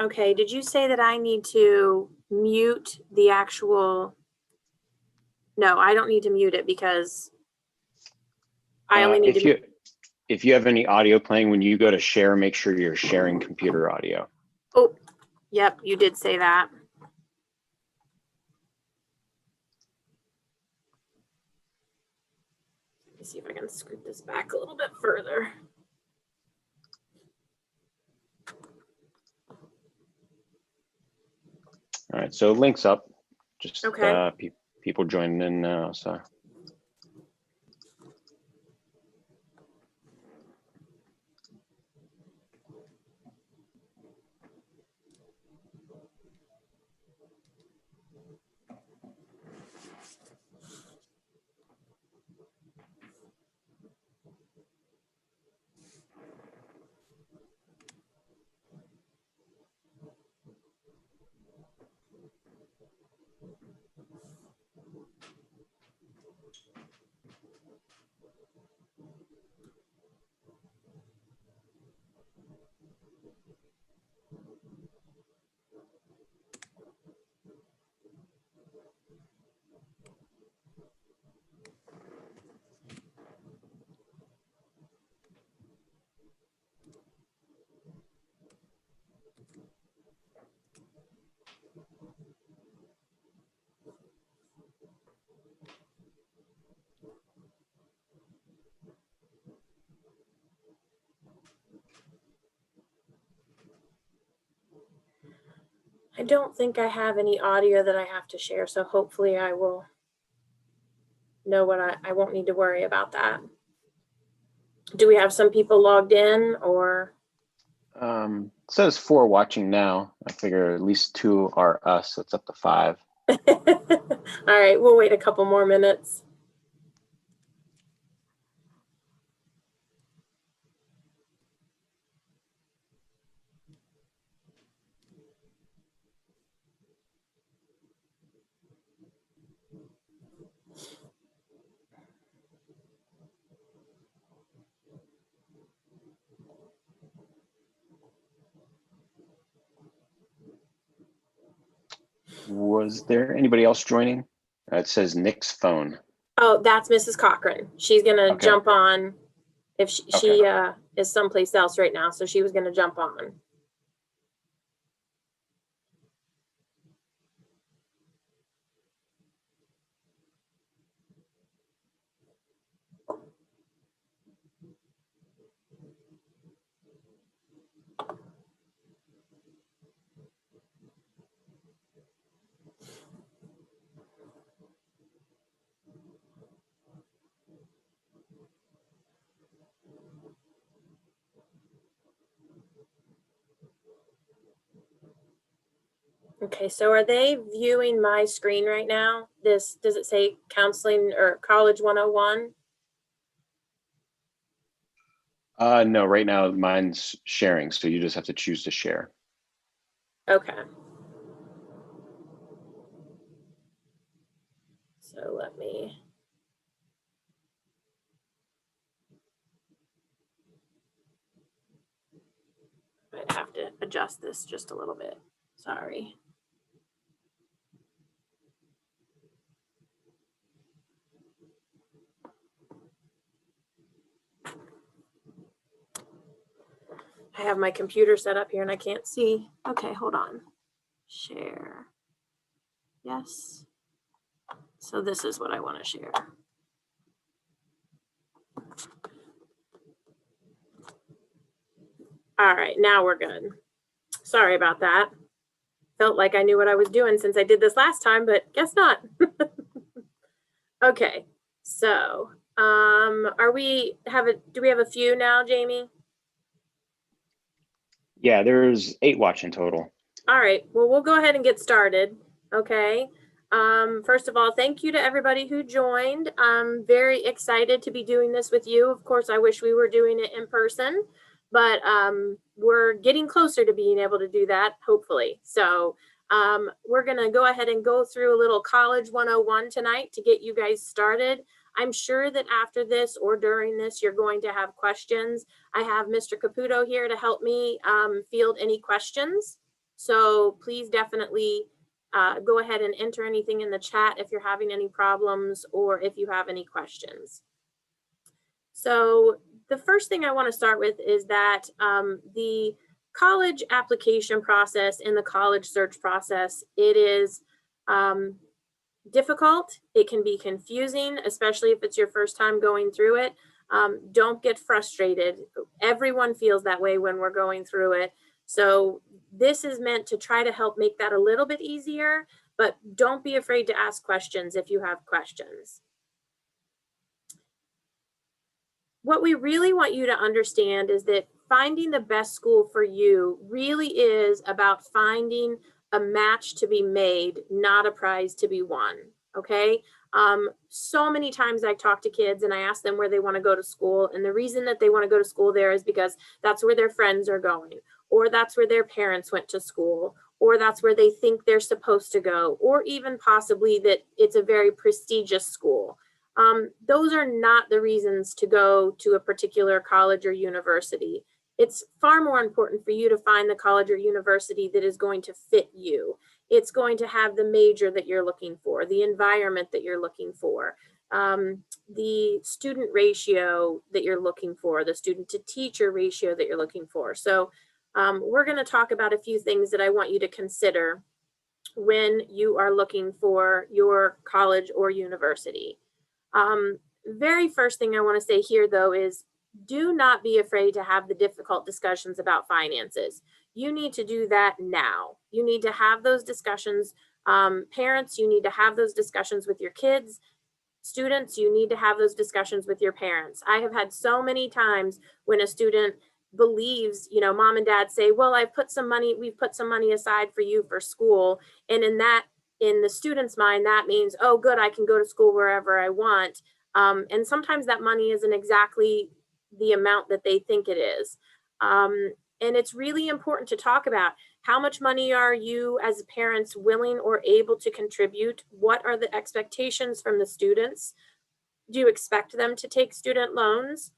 Okay, did you say that I need to mute the actual? No, I don't need to mute it because I only need to. If you have any audio playing, when you go to share, make sure you're sharing computer audio. Oh, yep, you did say that. Let me see if I can scoot this back a little bit further. All right, so links up. Just okay. People joining in now. So. I don't think I have any audio that I have to share, so hopefully I will know what I won't need to worry about that. Do we have some people logged in or? It says 4 watching now. I figure at least 2 are us, so it's up to 5. All right, we'll wait a couple more minutes. Was there anybody else joining? It says Nick's phone. Oh, that's Mrs. Cochran. She's gonna jump on if she is someplace else right now, so she was gonna jump on. Okay, so are they viewing my screen right now? Does it say counseling or college 101? No, right now mine's sharing, so you just have to choose to share. Okay. So let me. I'd have to adjust this just a little bit. Sorry. I have my computer set up here and I can't see. Okay, hold on. Share. Yes. So this is what I want to share. All right, now we're good. Sorry about that. Felt like I knew what I was doing since I did this last time, but guess not. Okay, So, do we have a few now, Jamie? Yeah, there's 8 watching total. All right, well, we'll go ahead and get started, okay? First of all, thank you to everybody who joined. I'm very excited to be doing this with you. Of course, I wish we were doing it in person, but we're getting closer to being able to do that, hopefully. So we're gonna go ahead and go through a little College 101 tonight to get you guys started. I'm sure that after this or during this, you're going to have questions. I have Mr. Caputo here to help me field any questions. So please definitely go ahead and enter anything in the chat if you're having any problems or if you have any questions. So the first thing I want to start with is that the college application process and the college search process, it is difficult. It can be confusing, especially if it's your first time going through it. Don't get frustrated. Everyone feels that way when we're going through it. So this is meant to try to help make that a little bit easier, but don't be afraid to ask questions if you have questions. What we really want you to understand is that finding the best school for you really is about finding a match to be made, not a prize to be won, okay? So many times I talk to kids and I ask them where they want to go to school, and the reason that they want to go to school there is because that's where their friends are going, or that's where their parents went to school, or that's where they think they're supposed to go, or even possibly that it's a very prestigious school. Those are not the reasons to go to a particular college or university. It's far more important for you to find the college or university that is going to fit you. It's going to have the major that you're looking for, the environment that you're looking for, the student ratio that you're looking for, the student to teacher ratio that you're looking for. So we're going to talk about a few things that I want you to consider when you are looking for your college or university. Very first thing I want to say here, though, is do not be afraid to have the difficult discussions about finances. You need to do that now. You need to have those discussions. Parents, you need to have those discussions with your kids. Students, you need to have those discussions with your parents. I have had so many times when a student believes, you know, mom and dad say, well, we've put some money aside for you for school. And in the student's mind, that means, oh, good, I can go to school wherever I want. And sometimes that money isn't exactly the amount that they think it is. And it's really important to talk about how much money are you as parents willing or able to contribute? What are the expectations from the students? Do you expect them to take student loans?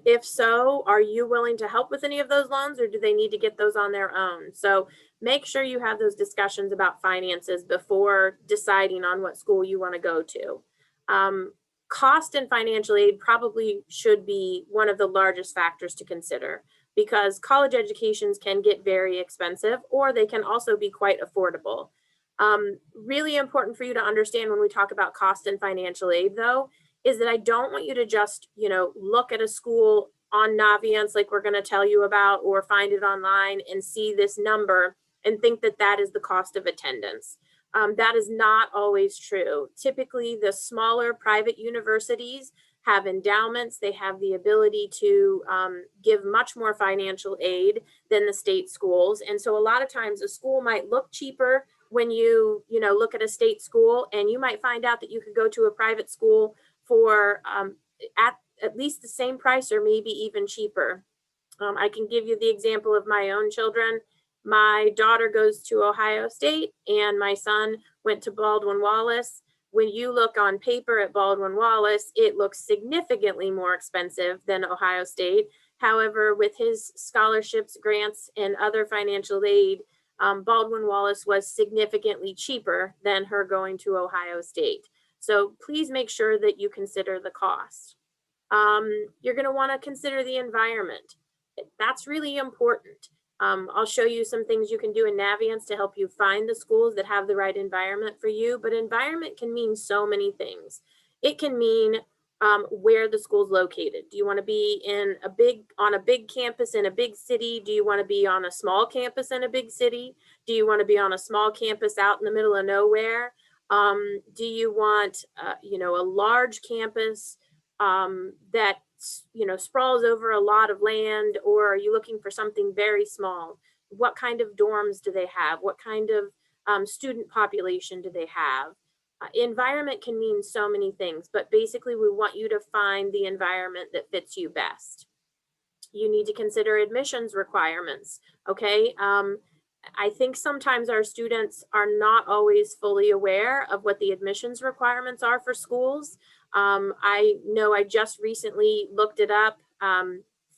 If so, are you willing to help with any of those loans, or do they need to get those on their own? So make sure you have those discussions about finances before deciding on what school you want to go to. Cost and financial aid probably should be one of the largest factors to consider, because college educations can get very expensive, or they can also be quite affordable. Really important for you to understand when we talk about cost and financial aid, though, is that I don't want you to just, you know, look at a school on Naviance like we're going to tell you about, or find it online and see this number and think that that is the cost of attendance. That is not always true. Typically, the smaller private universities have endowments. They have the ability to give much more financial aid than the state schools. And so a lot of times a school might look cheaper when you look at a state school, and you might find out that you could go to a private school for at least the same price or maybe even cheaper. I can give you the example of my own children. My daughter goes to Ohio State and my son went to Baldwin-Wallace. When you look on paper at Baldwin-Wallace, it looks significantly more expensive than Ohio State. However, with his scholarships, grants, and other financial aid, Baldwin-Wallace was significantly cheaper than her going to Ohio State. So please make sure that you consider the cost. You're going to want to consider the environment. That's really important. I'll show you some things you can do in Naviance to help you find the schools that have the right environment for you, but environment can mean so many things. It can mean where the school's located. Do you want to be on a big campus in a big city? Do you want to be on a small campus in a big city? Do you want to be on a small campus out in the middle of nowhere? Do you want, you know, a large campus that, you know, sprawls over a lot of land, or are you looking for something very small? What kind of dorms do they have? What kind of student population do they have? Environment can mean so many things, but basically we want you to find the environment that fits you best. You need to consider admissions requirements, okay? I think sometimes our students are not always fully aware of what the admissions requirements are for schools. I know I just recently looked it up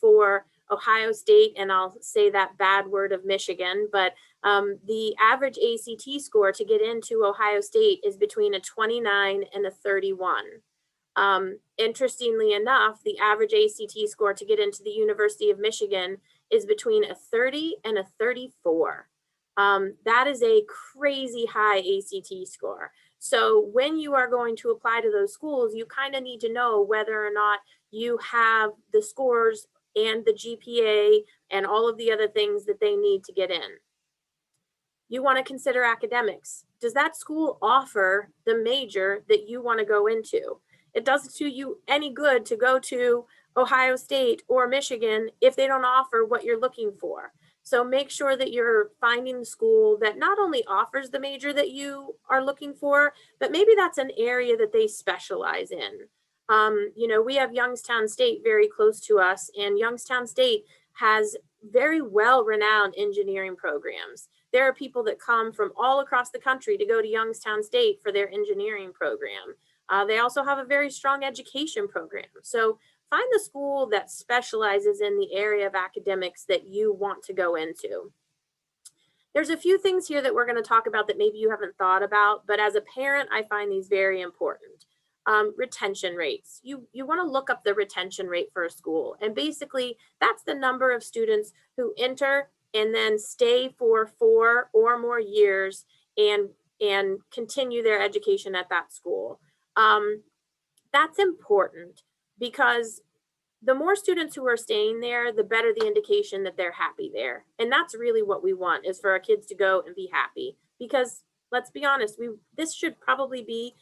for Ohio State, and I'll say that bad word of Michigan, but the average ACT score to get into Ohio State is between a 29 and a 31. Interestingly enough, the average ACT score to get into the University of Michigan is between a 30 and a 34. That is a crazy high ACT score. So when you are going to apply to those schools, you kind of need to know whether or not you have the scores and the GPA and all of the other things that they need to get in. You want to consider academics. Does that school offer the major that you want to go into? It doesn't do you any good to go to Ohio State or Michigan if they don't offer what you're looking for. So make sure that you're finding the school that not only offers the major that you are looking for, but maybe that's an area that they specialize in. You know, we have Youngstown State very close to us, and Youngstown State has very well-renowned engineering programs. There are people that come from all across the country to go to Youngstown State for their engineering program. They also have a very strong education program. So find the school that specializes in the area of academics that you want to go into. There's a few things here that we're going to talk about that maybe you haven't thought about, but as a parent, I find these very important. Retention rates. You want to look up the retention rate for a school. And basically, that's the number of students who enter and then stay for 4 or more years and continue their education at that school. That's important because the more students who are staying there, the better the indication that they're happy there. And that's really what we want, is for our kids to go and be happy. Because let's be honest, this should probably be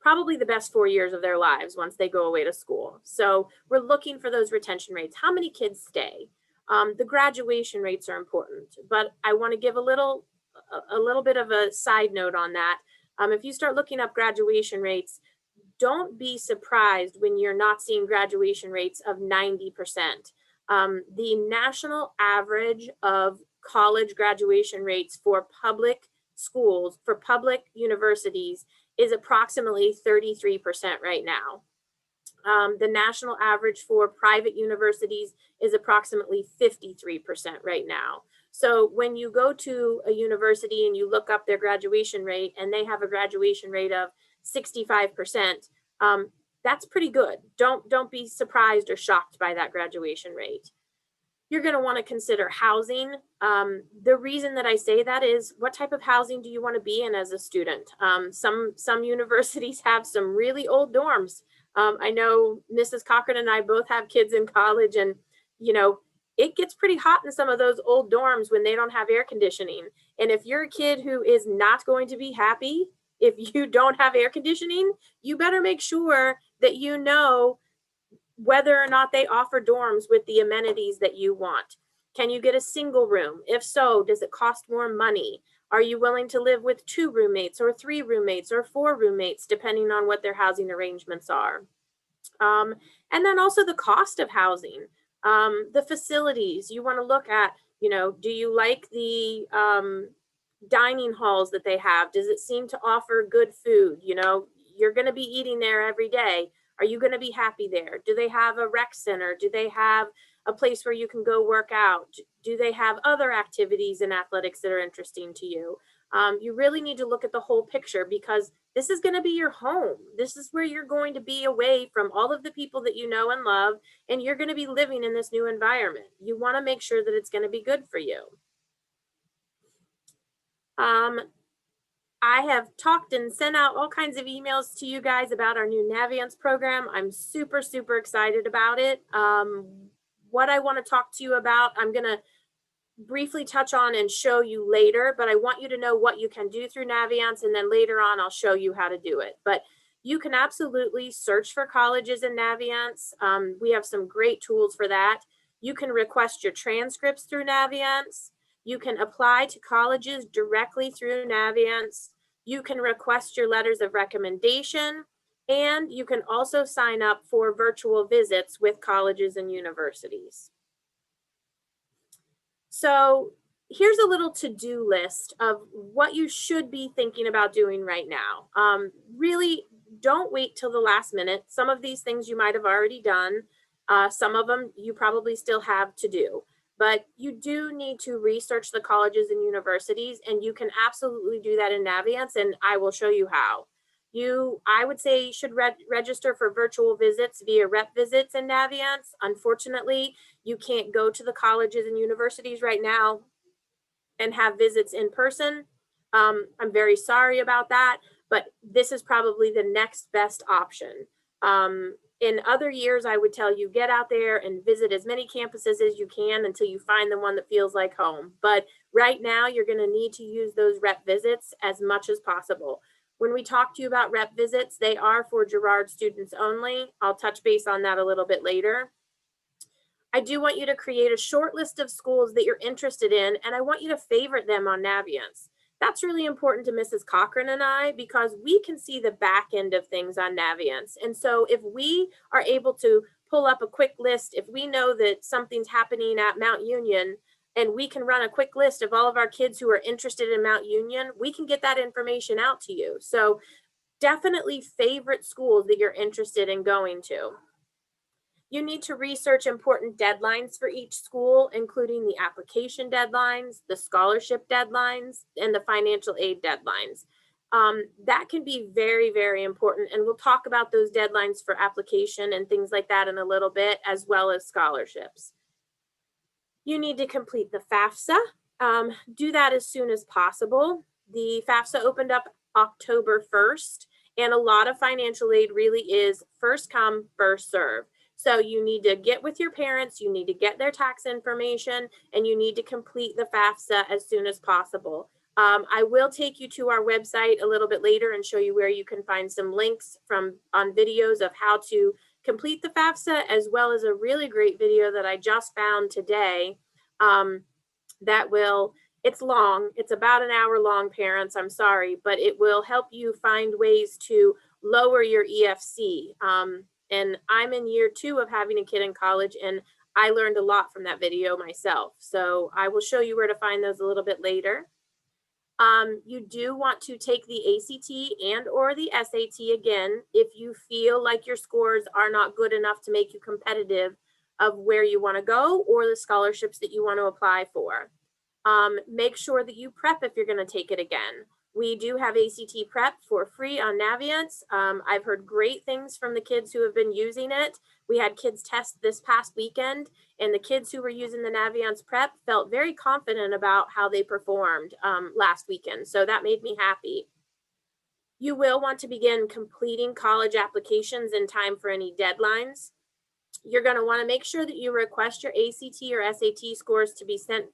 the best 4 years of their lives once they go away to school. So we're looking for those retention rates. How many kids stay? The graduation rates are important, but I want to give a little bit of a side note on that. If you start looking up graduation rates, don't be surprised when you're not seeing graduation rates of 90%. The national average of college graduation rates for public schools, for public universities, is approximately 33% right now. The national average for private universities is approximately 53% right now. So when you go to a university and you look up their graduation rate and they have a graduation rate of 65%, that's pretty good. Don't be surprised or shocked by that graduation rate. You're going to want to consider housing. The reason that I say that is, what type of housing do you want to be in as a student? Some universities have some really old dorms. I know Mrs. Cochran and I both have kids in college, and you know, it gets pretty hot in some of those old dorms when they don't have air conditioning. And if you're a kid who is not going to be happy if you don't have air conditioning, you better make sure that you know whether or not they offer dorms with the amenities that you want. Can you get a single room? If so, does it cost more money? Are you willing to live with 2 roommates or 3 roommates or 4 roommates, depending on what their housing arrangements are? And then also the cost of housing, the facilities. You want to look at, you know, do you like the dining halls that they have? Does it seem to offer good food? You know, you're going to be eating there every day. Are you going to be happy there? Do they have a rec center? Do they have a place where you can go work out? Do they have other activities in athletics that are interesting to you? You really need to look at the whole picture, because this is going to be your home. This is where you're going to be away from all of the people that you know and love, and you're going to be living in this new environment. You want to make sure that it's going to be good for you. I have talked and sent out all kinds of emails to you guys about our new Navient program. I'm super, super excited about it. What I want to talk to you about, I'm going to briefly touch on and show you later, but I want you to know what you can do through Naviance, and then later on I'll show you how to do it. But you can absolutely search for colleges in Naviance. We have some great tools for that. You can request your transcripts through Naviance. You can apply to colleges directly through Naviance. You can request your letters of recommendation, and you can also sign up for virtual visits with colleges and universities. So here's a little to-do list of what you should be thinking about doing right now. Really, don't wait till the last minute. Some of these things you might have already done. Some of them you probably still have to do. But you do need to research the colleges and universities, and you can absolutely do that in Naviance, and I will show you how. I would say you should register for virtual visits via rep visits in Naviance. Unfortunately, you can't go to the colleges and universities right now and have visits in person. I'm very sorry about that, but this is probably the next best option. In other years, I would tell you get out there and visit as many campuses as you can until you find the one that feels like home. But right now, you're going to need to use those rep visits as much as possible. When we talk to you about rep visits, they are for Girard students only. I'll touch base on that a little bit later. I do want you to create a short list of schools that you're interested in, and I want you to favorite them on Naviance. That's really important to Mrs. Cochran and I, because we can see the back end of things on Naviance. And so if we are able to pull up a quick list, if we know that something's happening at Mount Union, and we can run a quick list of all of our kids who are interested in Mount Union, we can get that information out to you. So definitely favorite schools that you're interested in going to. You need to research important deadlines for each school, including the application deadlines, the scholarship deadlines, and the financial aid deadlines. That can be very, very important. And we'll talk about those deadlines for application and things like that in a little bit, as well as scholarships. You need to complete the FAFSA. Do that as soon as possible. The FAFSA opened up October 1st, and a lot of financial aid really is first come, first serve. So you need to get with your parents, you need to get their tax information, and you need to complete the FAFSA as soon as possible. I will take you to our website a little bit later and show you where you can find some links on videos of how to complete the FAFSA, as well as a really great video that I just found today it's long, it's about an hour long, parents, I'm sorry, but it will help you find ways to lower your EFC. And I'm in year 2 of having a kid in college, and I learned a lot from that video myself. So I will show you where to find those a little bit later. You do want to take the ACT and or the SAT again if you feel like your scores are not good enough to make you competitive of where you want to go or the scholarships that you want to apply for. Make sure that you prep if you're going to take it again. We do have ACT Prep for free on Naviance. I've heard great things from the kids who have been using it. We had kids test this past weekend, and the kids who were using the Naviance Prep felt very confident about how they performed last weekend. So that made me happy. You will want to begin completing college applications in time for any deadlines. You're going to want to make sure that you request your ACT or SAT scores to be sent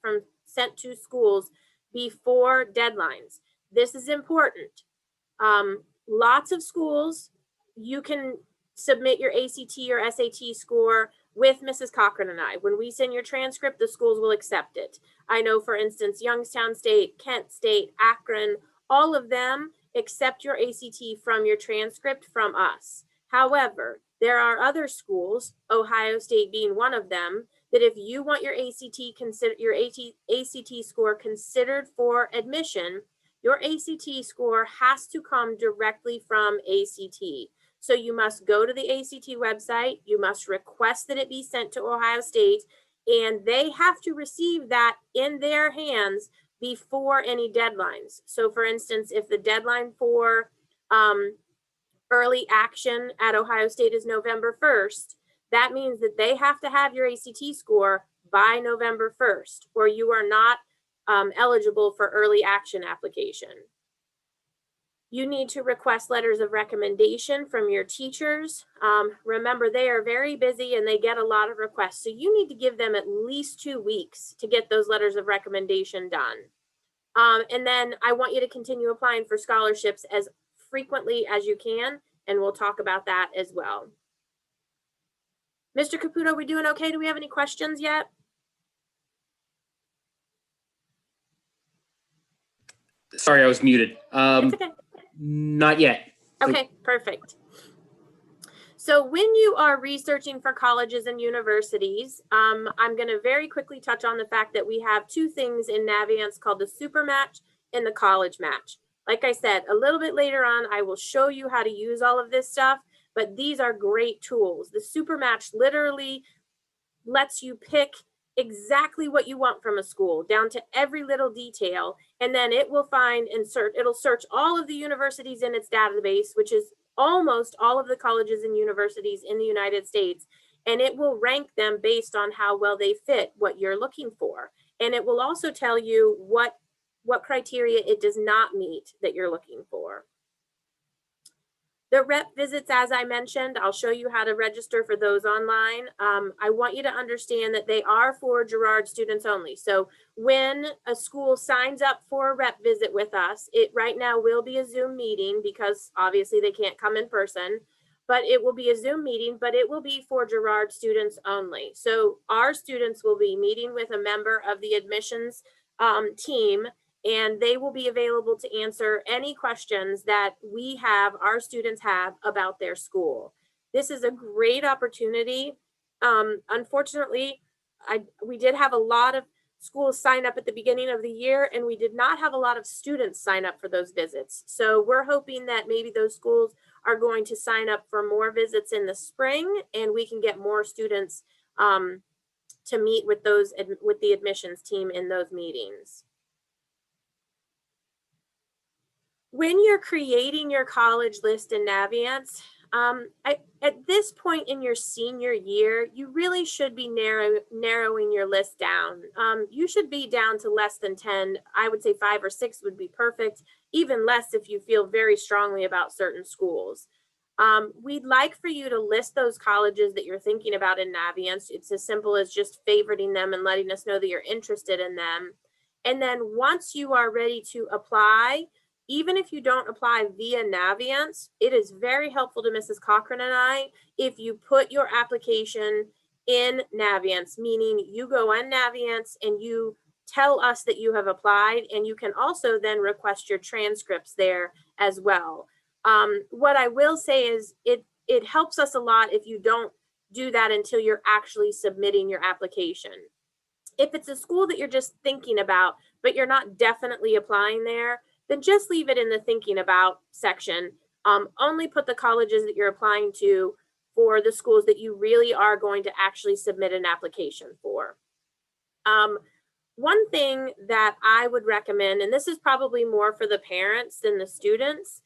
to schools before deadlines. This is important. Lots of schools, you can submit your ACT or SAT score with Mrs. Cochran and I. When we send your transcript, the schools will accept it. I know, for instance, Youngstown State, Kent State, Akron, all of them accept your ACT from your transcript from us. However, there are other schools, Ohio State being one of them, that if you want your ACT score considered for admission, your ACT score has to come directly from ACT. So you must go to the ACT website, you must request that it be sent to Ohio State, and they have to receive that in their hands before any deadlines. So for instance, if the deadline for early action at Ohio State is November 1st, that means that they have to have your ACT score by November 1st, or you are not eligible for early action application. You need to request letters of recommendation from your teachers. Remember, they are very busy and they get a lot of requests. So you need to give them at least 2 weeks to get those letters of recommendation done. And then I want you to continue applying for scholarships as frequently as you can, and we'll talk about that as well. Mr. Caputo, we doing okay? Do we have any questions yet? Sorry, I was muted. It's okay. Not yet. Okay, perfect. So when you are researching for colleges and universities, I'm going to very quickly touch on the fact that we have 2 things in Navient called the Super Match and the College Match. Like I said, a little bit later on, I will show you how to use all of this stuff, but these are great tools. The Super Match literally lets you pick exactly what you want from a school down to every little detail, and then it will find and search, it'll search all of the universities in its database, which is almost all of the colleges and universities in the United States, and it will rank them based on how well they fit what you're looking for. And it will also tell you what criteria it does not meet that you're looking for. The rep visits, as I mentioned, I'll show you how to register for those online. I want you to understand that they are for Girard students only. So when a school signs up for a rep visit with us, it right now will be a Zoom meeting because obviously they can't come in person, but it will be a Zoom meeting, but it will be for Girard students only. So our students will be meeting with a member of the admissions team, and they will be available to answer any questions that our students have about their school. This is a great opportunity. Unfortunately, we did have a lot of schools sign up at the beginning of the year, and we did not have a lot of students sign up for those visits. So we're hoping that maybe those schools are going to sign up for more visits in the spring, and we can get more students to meet with the admissions team in those meetings. When you're creating your college list in Navient, at this point in your senior year, you really should be narrowing your list down. You should be down to less than 10. I would say 5 or 6 would be perfect, even less if you feel very strongly about certain schools. We'd like for you to list those colleges that you're thinking about in Navient. It's as simple as just favoriting them and letting us know that you're interested in them. And then once you are ready to apply, even if you don't apply via Navient, it is very helpful to Mrs. Cochran and I if you put your application in Navient, meaning you go on Navient and you tell us that you have applied, and you can also then request your transcripts there as well. What I will say is it helps us a lot if you don't do that until you're actually submitting your application. If it's a school that you're just thinking about, but you're not definitely applying there, then just leave it in the thinking about section. Only put the colleges that you're applying to for the schools that you really are going to actually submit an application for. One thing that I would recommend, and this is probably more for the parents than the students,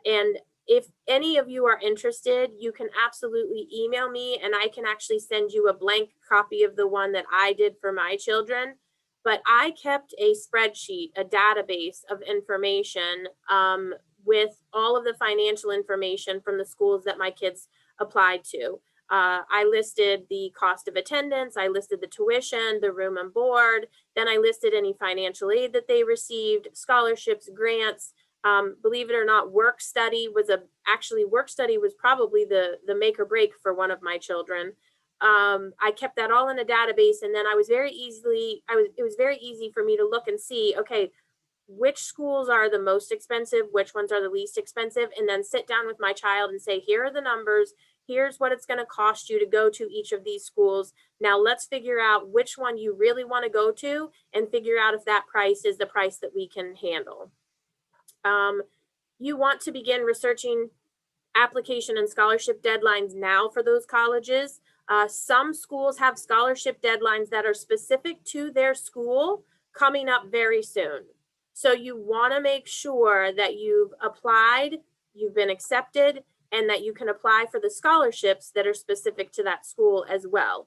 and if any of you are interested, you can absolutely email me and I can actually send you a blank copy of the one that I did for my children. But I kept a spreadsheet, a database of information with all of the financial information from the schools that my kids applied to. I listed the cost of attendance, I listed the tuition, the room and board, then I listed any financial aid that they received, scholarships, grants. Believe it or not, work study was probably the make or break for one of my children. I kept that all in a database, and then it was very easy for me to look and see, okay, which schools are the most expensive, which ones are the least expensive, and then sit down with my child and say, here are the numbers, here's what it's going to cost you to go to each of these schools. Now let's figure out which one you really want to go to and figure out if that price is the price that we can handle. You want to begin researching application and scholarship deadlines now for those colleges. Some schools have scholarship deadlines that are specific to their school coming up very soon. So you want to make sure that you've applied, you've been accepted, and that you can apply for the scholarships that are specific to that school as well.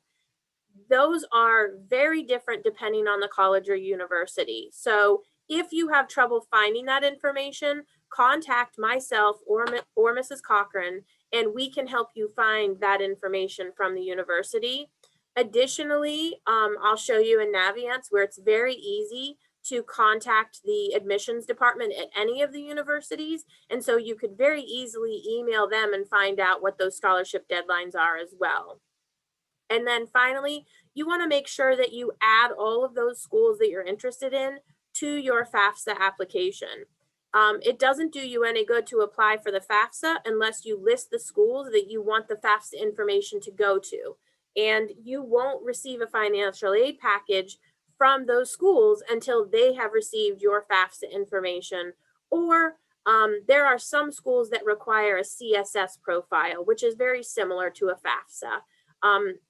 Those are very different depending on the college or university. So If you have trouble finding that information, contact myself or Mrs. Cochran, and we can help you find that information from the university. Additionally, I'll show you in Naviance where it's very easy to contact the admissions department at any of the universities. And so you could very easily email them and find out what those scholarship deadlines are as well. And then finally, you want to make sure that you add all of those schools that you're interested in to your FAFSA application. It doesn't do you any good to apply for the FAFSA unless you list the schools that you want the FAFSA information to go to. And you won't receive a financial aid package from those schools until they have received your FAFSA information. Or there are some schools that require a CSS profile, which is very similar to a FAFSA.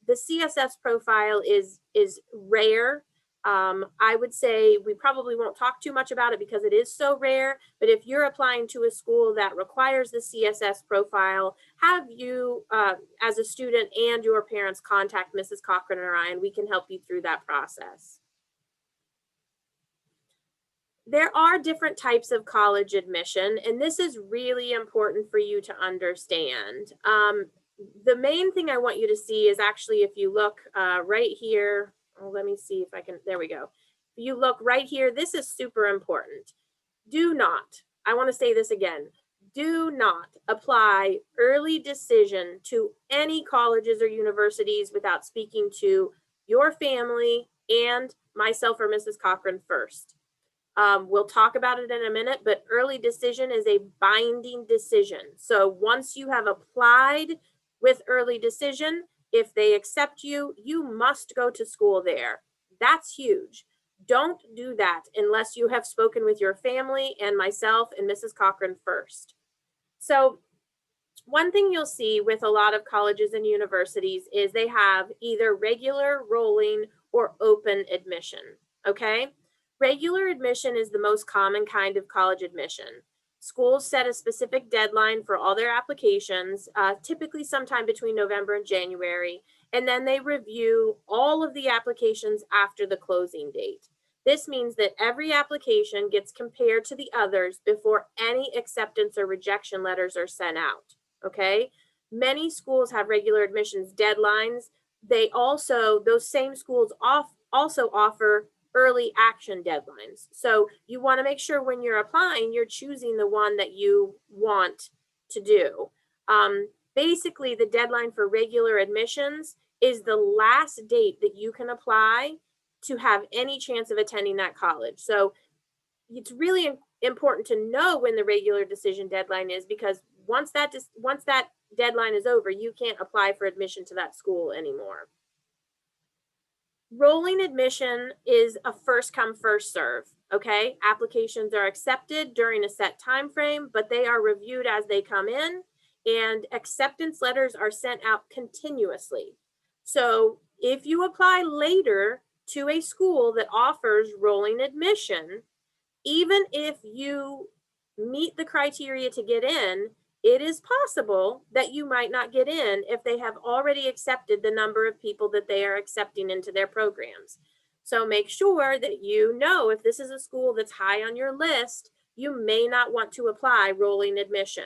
The CSS profile is rare. I would say we probably won't talk too much about it because it is so rare, but if you're applying to a school that requires the CSS profile, have you as a student and your parents contact Mrs. Cochran or I, and we can help you through that process. There are different types of college admission, and this is really important for you to understand. The main thing I want you to see is actually, if you look right here, oh, let me see if I can, there we go. If you look right here, this is super important. Do not, I want to say this again, do not apply early decision to any colleges or universities without speaking to your family and myself or Mrs. Cochran first. We'll talk about it in a minute, but early decision is a binding decision. So once you have applied with early decision, if they accept you, you must go to school there. That's huge. Don't do that unless you have spoken with your family and myself and Mrs. Cochran first. So one thing you'll see with a lot of colleges and universities is they have either regular, rolling, or open admission, okay? Regular admission is the most common kind of college admission. Schools set a specific deadline for all their applications, typically sometime between November and January, and then they review all of the applications after the closing date. This means that every application gets compared to the others before any acceptance or rejection letters are sent out, okay? Many schools have regular admissions deadlines. They also, those same schools also offer early action deadlines. So you want to make sure when you're applying, you're choosing the one that you want to do. Basically, the deadline for regular admissions is the last date that you can apply to have any chance of attending that college. So it's really important to know when the regular decision deadline is, because once that deadline is over, you can't apply for admission to that school anymore. Rolling admission is a first come, first serve, okay? Applications are accepted during a set time frame, but they are reviewed as they come in, and acceptance letters are sent out continuously. So if you apply later to a school that offers rolling admission, even if you meet the criteria to get in, it is possible that you might not get in if they have already accepted the number of people that they are accepting into their programs. So make sure that you know if this is a school that's high on your list, you may not want to apply rolling admission.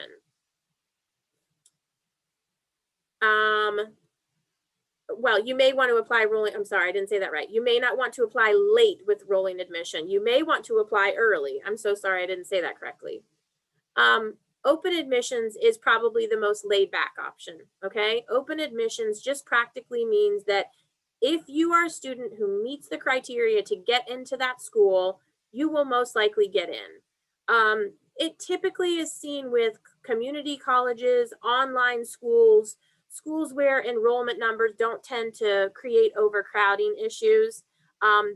Well, you may want to apply rolling, I'm sorry, I didn't say that right. You may not want to apply late with rolling admission. You may want to apply early. I'm so sorry, I didn't say that correctly. Open admissions is probably the most laid back option, okay? Open admissions just practically means that if you are a student who meets the criteria to get into that school, you will most likely get in. It typically is seen with community colleges, online schools, schools where enrollment numbers don't tend to create overcrowding issues.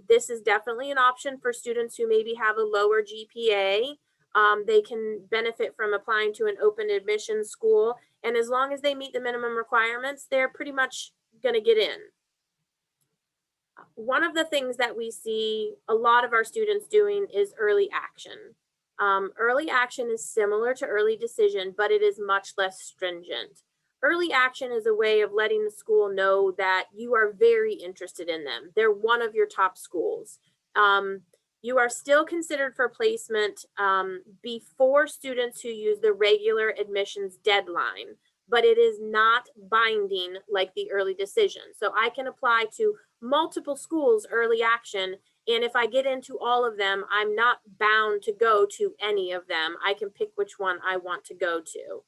This is definitely an option for students who maybe have a lower GPA. They can benefit from applying to an open admission school. And as long as they meet the minimum requirements, they're pretty much going to get in. One of the things that we see a lot of our students doing is early action. Early action is similar to early decision, but it is much less stringent. Early action is a way of letting the school know that you are very interested in them. They're one of your top schools. You are still considered for placement before students who use the regular admissions deadline, but it is not binding like the early decision. So I can apply to multiple schools early action, and if I get into all of them, I'm not bound to go to any of them. I can pick which one I want to go to.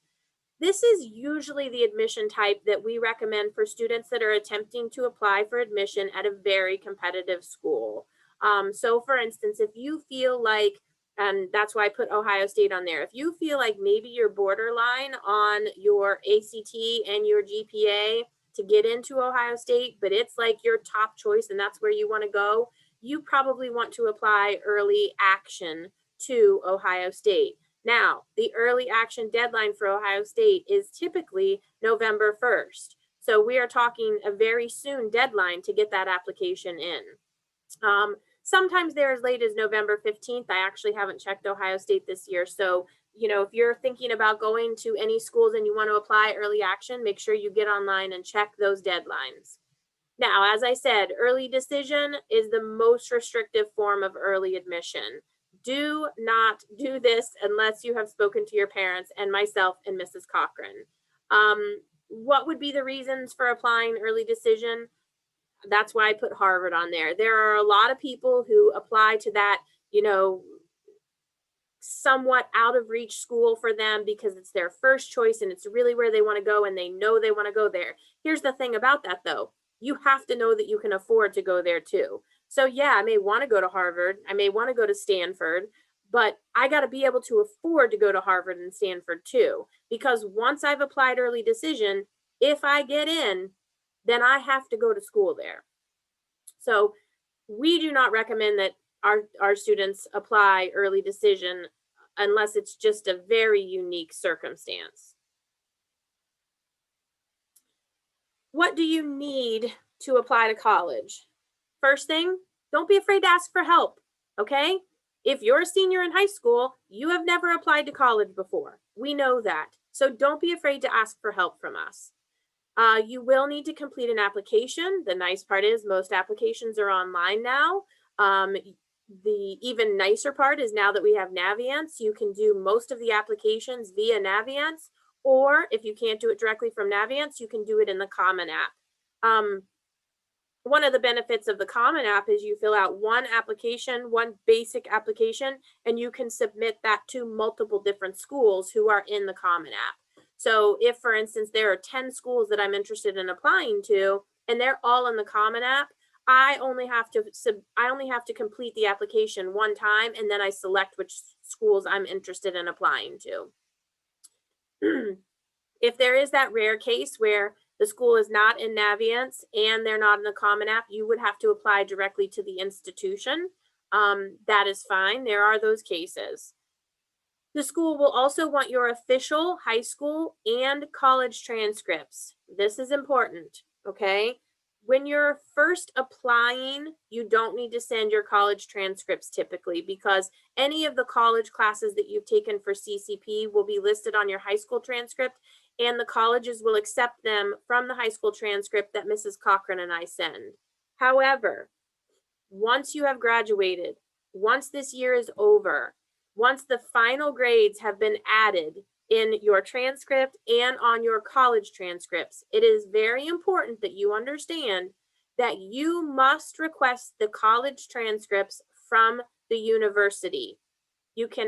This is usually the admission type that we recommend for students that are attempting to apply for admission at a very competitive school. So for instance, if you feel like, and that's why I put Ohio State on there, if you feel like maybe you're borderline on your ACT and your GPA to get into Ohio State, but it's like your top choice and that's where you want to go, you probably want to apply early action to Ohio State. Now, the early action deadline for Ohio State is typically November 1st. So we are talking a very soon deadline to get that application in. Sometimes they're as late as November 15th. I actually haven't checked Ohio State this year. So, you know, if you're thinking about going to any schools and you want to apply early action, make sure you get online and check those deadlines. Now, as I said, early decision is the most restrictive form of early admission. Do not do this unless you have spoken to your parents and myself and Mrs. Cochran. What would be the reasons for applying early decision? That's why I put Harvard on there. There are a lot of people who apply to that, you know, somewhat out of reach school for them because it's their first choice and it's really where they want to go and they know they want to go there. Here's the thing about that though. You have to know that you can afford to go there too. So yeah, I may want to go to Harvard. I may want to go to Stanford, but I got to be able to afford to go to Harvard and Stanford too. Because once I've applied early decision, if I get in, then I have to go to school there. So we do not recommend that our students apply early decision unless it's just a very unique circumstance. What do you need to apply to college? First thing, don't be afraid to ask for help, okay? If you're a senior in high school, you have never applied to college before. We know that. So don't be afraid to ask for help from us. You will need to complete an application. The nice part is most applications are online now. The even nicer part is now that we have Navient, you can do most of the applications via Navient, or if you can't do it directly from Navient, you can do it in the Common App. One of the benefits of the Common App is you fill out one application, one basic application, and you can submit that to multiple different schools who are in the Common App. So if, for instance, there are 10 schools that I'm interested in applying to, and they're all in the Common App, I only have to complete the application one time, and then I select which schools I'm interested in applying to. If there is that rare case where the school is not in Navient and they're not in the Common App, you would have to apply directly to the institution. That is fine. There are those cases. The school will also want your official high school and college transcripts. This is important, okay? When you're first applying, you don't need to send your college transcripts typically because any of the college classes that you've taken for CCP will be listed on your high school transcript, and the colleges will accept them from the high school transcript that Mrs. Cochran and I send. However, once you have graduated, once this year is over, once the final grades have been added in your transcript and on your college transcripts, it is very important that you understand that you must request the college transcripts from the university.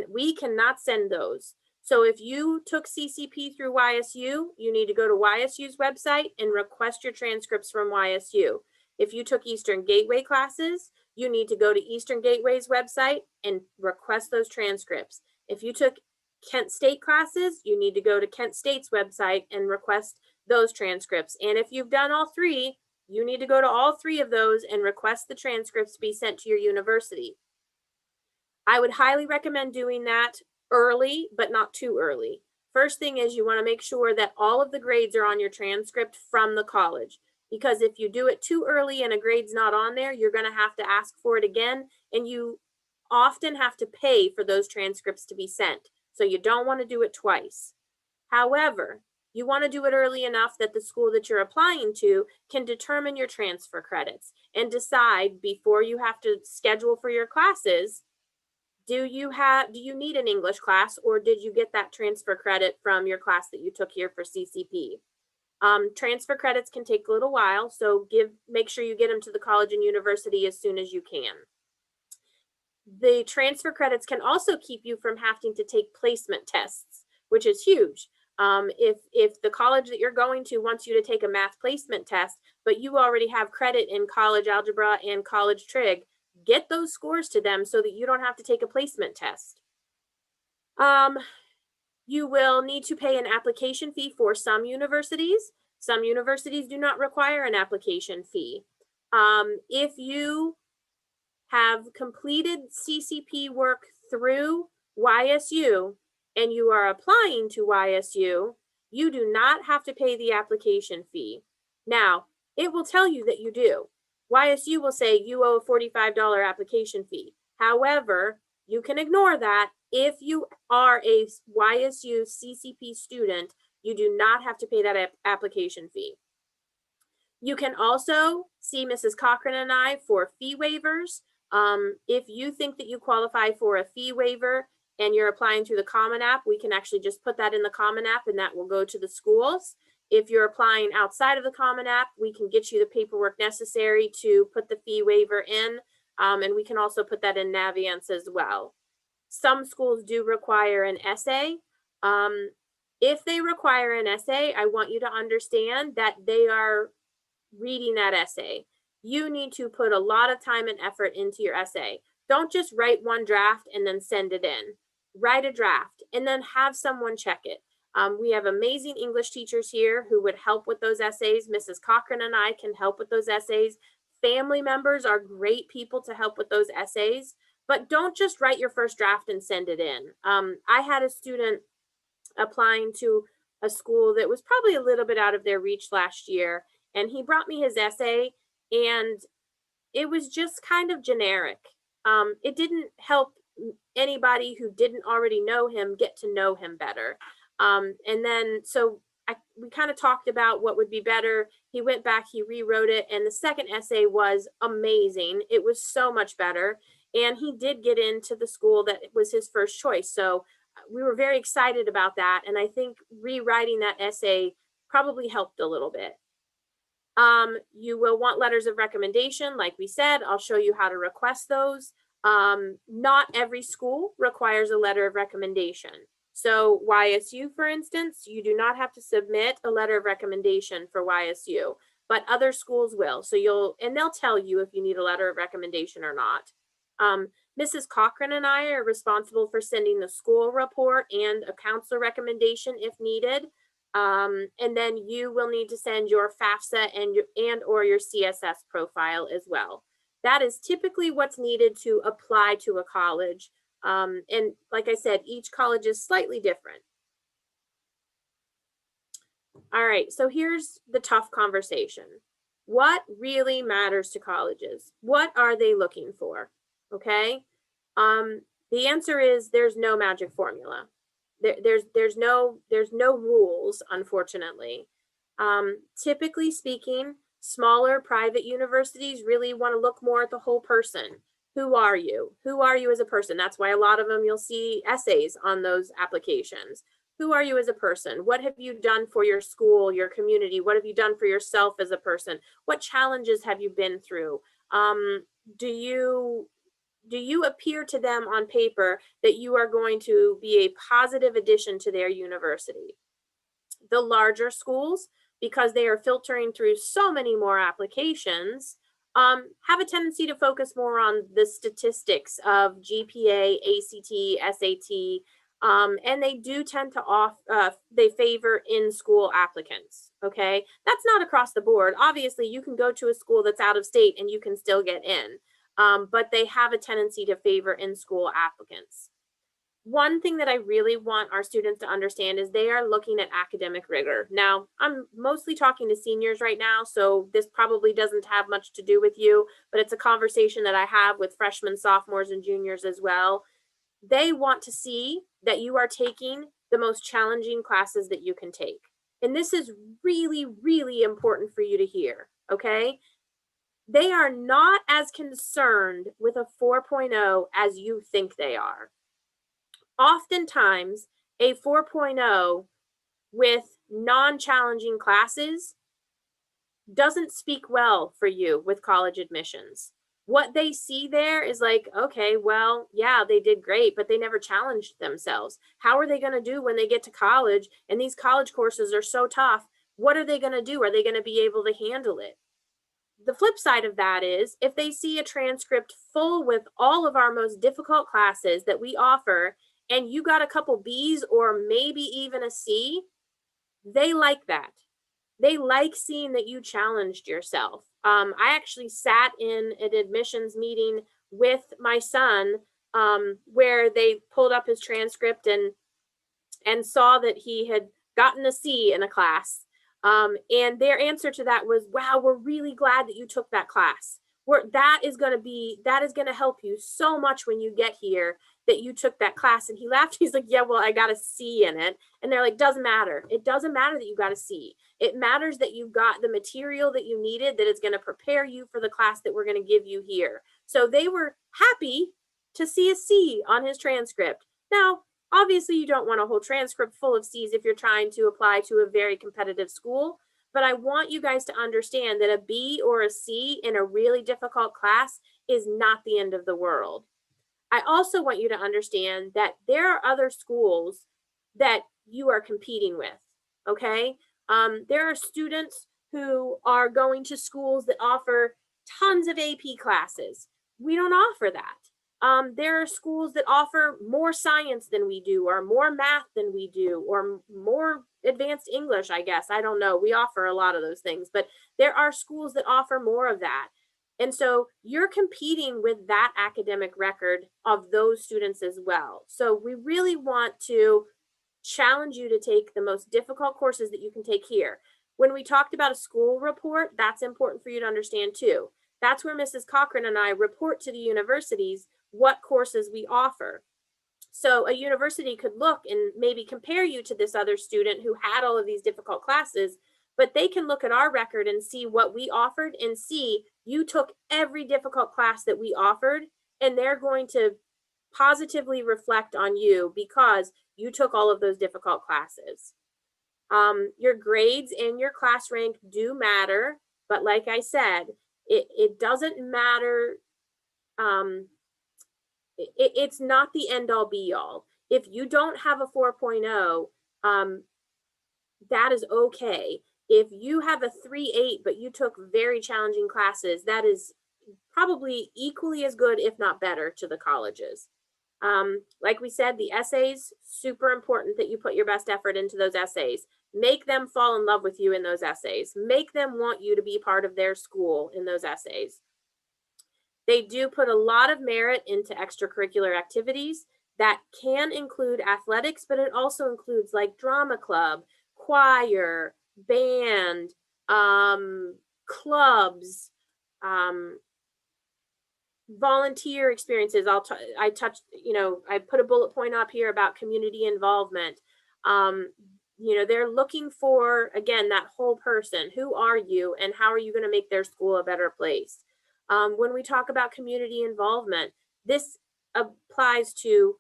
We cannot send those. So if you took CCP through YSU, you need to go to YSU's website and request your transcripts from YSU. If you took Eastern Gateway classes, you need to go to Eastern Gateway's website and request those transcripts. If you took Kent State classes, you need to go to Kent State's website and request those transcripts. And if you've done all three, you need to go to all three of those and request the transcripts be sent to your university. I would highly recommend doing that early, but not too early. First thing is you want to make sure that all of the grades are on your transcript from the college. Because if you do it too early and a grade's not on there, you're going to have to ask for it again. And you often have to pay for those transcripts to be sent. So you don't want to do it twice. However, You want to do it early enough that the school that you're applying to can determine your transfer credits and decide before you have to schedule for your classes, do you need an English class, or did you get that transfer credit from your class that you took here for CCP? Transfer credits can take a little while, so make sure you get them to the college and university as soon as you can. The transfer credits can also keep you from having to take placement tests, which is huge. If the college that you're going to wants you to take a math placement test, but you already have credit in college algebra and college trig, get those scores to them so that you don't have to take a placement test. You will need to pay an application fee for some universities. Some universities do not require an application fee. If you have completed CCP work through YSU and you are applying to YSU, you do not have to pay the application fee. Now, it will tell you that you do. YSU will say you owe a $45 application fee. However, you can ignore that. If you are a YSU CCP student, you do not have to pay that application fee. You can also see Mrs. Cochran and I for fee waivers. If you think that you qualify for a fee waiver and you're applying through the Common App, we can actually just put that in the Common App and that will go to the schools. If you're applying outside of the Common App, we can get you the paperwork necessary to put the fee waiver in, and we can also put that in Naviance as well. Some schools do require an essay. If they require an essay, I want you to understand that they are reading that essay. You need to put a lot of time and effort into your essay. Don't just write one draft and then send it in. Write a draft and then have someone check it. We have amazing English teachers here who would help with those essays. Mrs. Cochran and I can help with those essays. Family members are great people to help with those essays, but don't just write your first draft and send it in. I had a student applying to a school that was probably a little bit out of their reach last year, and he brought me his essay and it was just kind of generic. It didn't help anybody who didn't already know him get to know him better. And then, so we kind of talked about what would be better. He went back, he rewrote it, and the second essay was amazing. It was so much better. And he did get into the school that was his first choice. So we were very excited about that. And I think rewriting that essay probably helped a little bit. You will want letters of recommendation. Like we said, I'll show you how to request those. Not every school requires a letter of recommendation. So YSU, for instance, you do not have to submit a letter of recommendation for YSU, but other schools will. So and they'll tell you if you need a letter of recommendation or not. Mrs. Cochran and I are responsible for sending the school report and a counselor recommendation if needed. And then you will need to send your FAFSA and or your CSS profile as well. That is typically what's needed to apply to a college. And like I said, each college is slightly different. All right, so here's the tough conversation. What really matters to colleges? What are they looking for? Okay, the answer is there's no magic formula. There's no rules, unfortunately. Typically speaking, smaller private universities really want to look more at the whole person. Who are you? Who are you as a person? That's why a lot of them you'll see essays on those applications. Who are you as a person? What have you done for your school, your community? What have you done for yourself as a person? What challenges have you been through? Do you appear to them on paper that you are going to be a positive addition to their university? The larger schools, because they are filtering through so many more applications, have a tendency to focus more on the statistics of GPA, ACT, SAT, and they do tend to they favor in-school applicants, okay? That's not across the board. Obviously, you can go to a school that's out of state and you can still get in, but they have a tendency to favor in-school applicants. One thing that I really want our students to understand is they are looking at academic rigor. Now, I'm mostly talking to seniors right now, so this probably doesn't have much to do with you, but it's a conversation that I have with freshmen, sophomores, and juniors as well. They want to see that you are taking the most challenging classes that you can take. and this is really, really important for you to hear, okay? They are not as concerned with a 4.0 as you think they are. Oftentimes, a 4.0 with non-challenging classes doesn't speak well for you with college admissions. What they see there is like, okay, well, yeah, they did great, but they never challenged themselves. How are they going to do when they get to college and these college courses are so tough? What are they going to do? Are they going to be able to handle it? The flip side of that is if they see a transcript full with all of our most difficult classes that we offer, and you got a couple B's or maybe even a C, they like that. They like seeing that you challenged yourself. I actually sat in an admissions meeting with my son where they pulled up his transcript and saw that he had gotten a C in a class. And their answer to that was, wow, we're really glad that you took that class. That is going to help you so much when you get here that you took that class. And he laughed. He's like, yeah, well, I got a C in it. And they're like, doesn't matter. It doesn't matter that you got a C. It matters that you got the material that you needed that is going to prepare you for the class that we're going to give you here. So they were happy to see a C on his transcript. Now, obviously, you don't want a whole transcript full of C's if you're trying to apply to a very competitive school. But I want you guys to understand that a B or a C in a really difficult class is not the end of the world. I also want you to understand that there are other schools that you are competing with, okay? There are students who are going to schools that offer tons of AP classes. We don't offer that. There are schools that offer more science than we do, or more math than we do, or more advanced English, I guess. I don't know. We offer a lot of those things, but there are schools that offer more of that. And so you're competing with that academic record of those students as well. So we really want to challenge you to take the most difficult courses that you can take here. When we talked about a school report, that's important for you to understand too. That's where Mrs. Cochran and I report to the universities what courses we offer. So a university could look and maybe compare you to this other student who had all of these difficult classes, but they can look at our record and see what we offered and see you took every difficult class that we offered, and they're going to positively reflect on you because you took all of those difficult classes. Your grades and your class rank do matter, but like I said, it doesn't matter. It's not the end all be all. If you don't have a 4.0, that is okay. If you have a 3.8, but you took very challenging classes, that is probably equally as good, if not better, to the colleges. Like we said, the essays, super important that you put your best effort into those essays. Make them fall in love with you in those essays. Make them want you to be part of their school in those essays. They do put a lot of merit into extracurricular activities that can include athletics, but it also includes like drama club, choir, band, clubs, volunteer experiences. I touched, I put a bullet point up here about community involvement. They're looking for, again, that whole person. Who are you and how are you going to make their school a better place? When we talk about community involvement, this applies to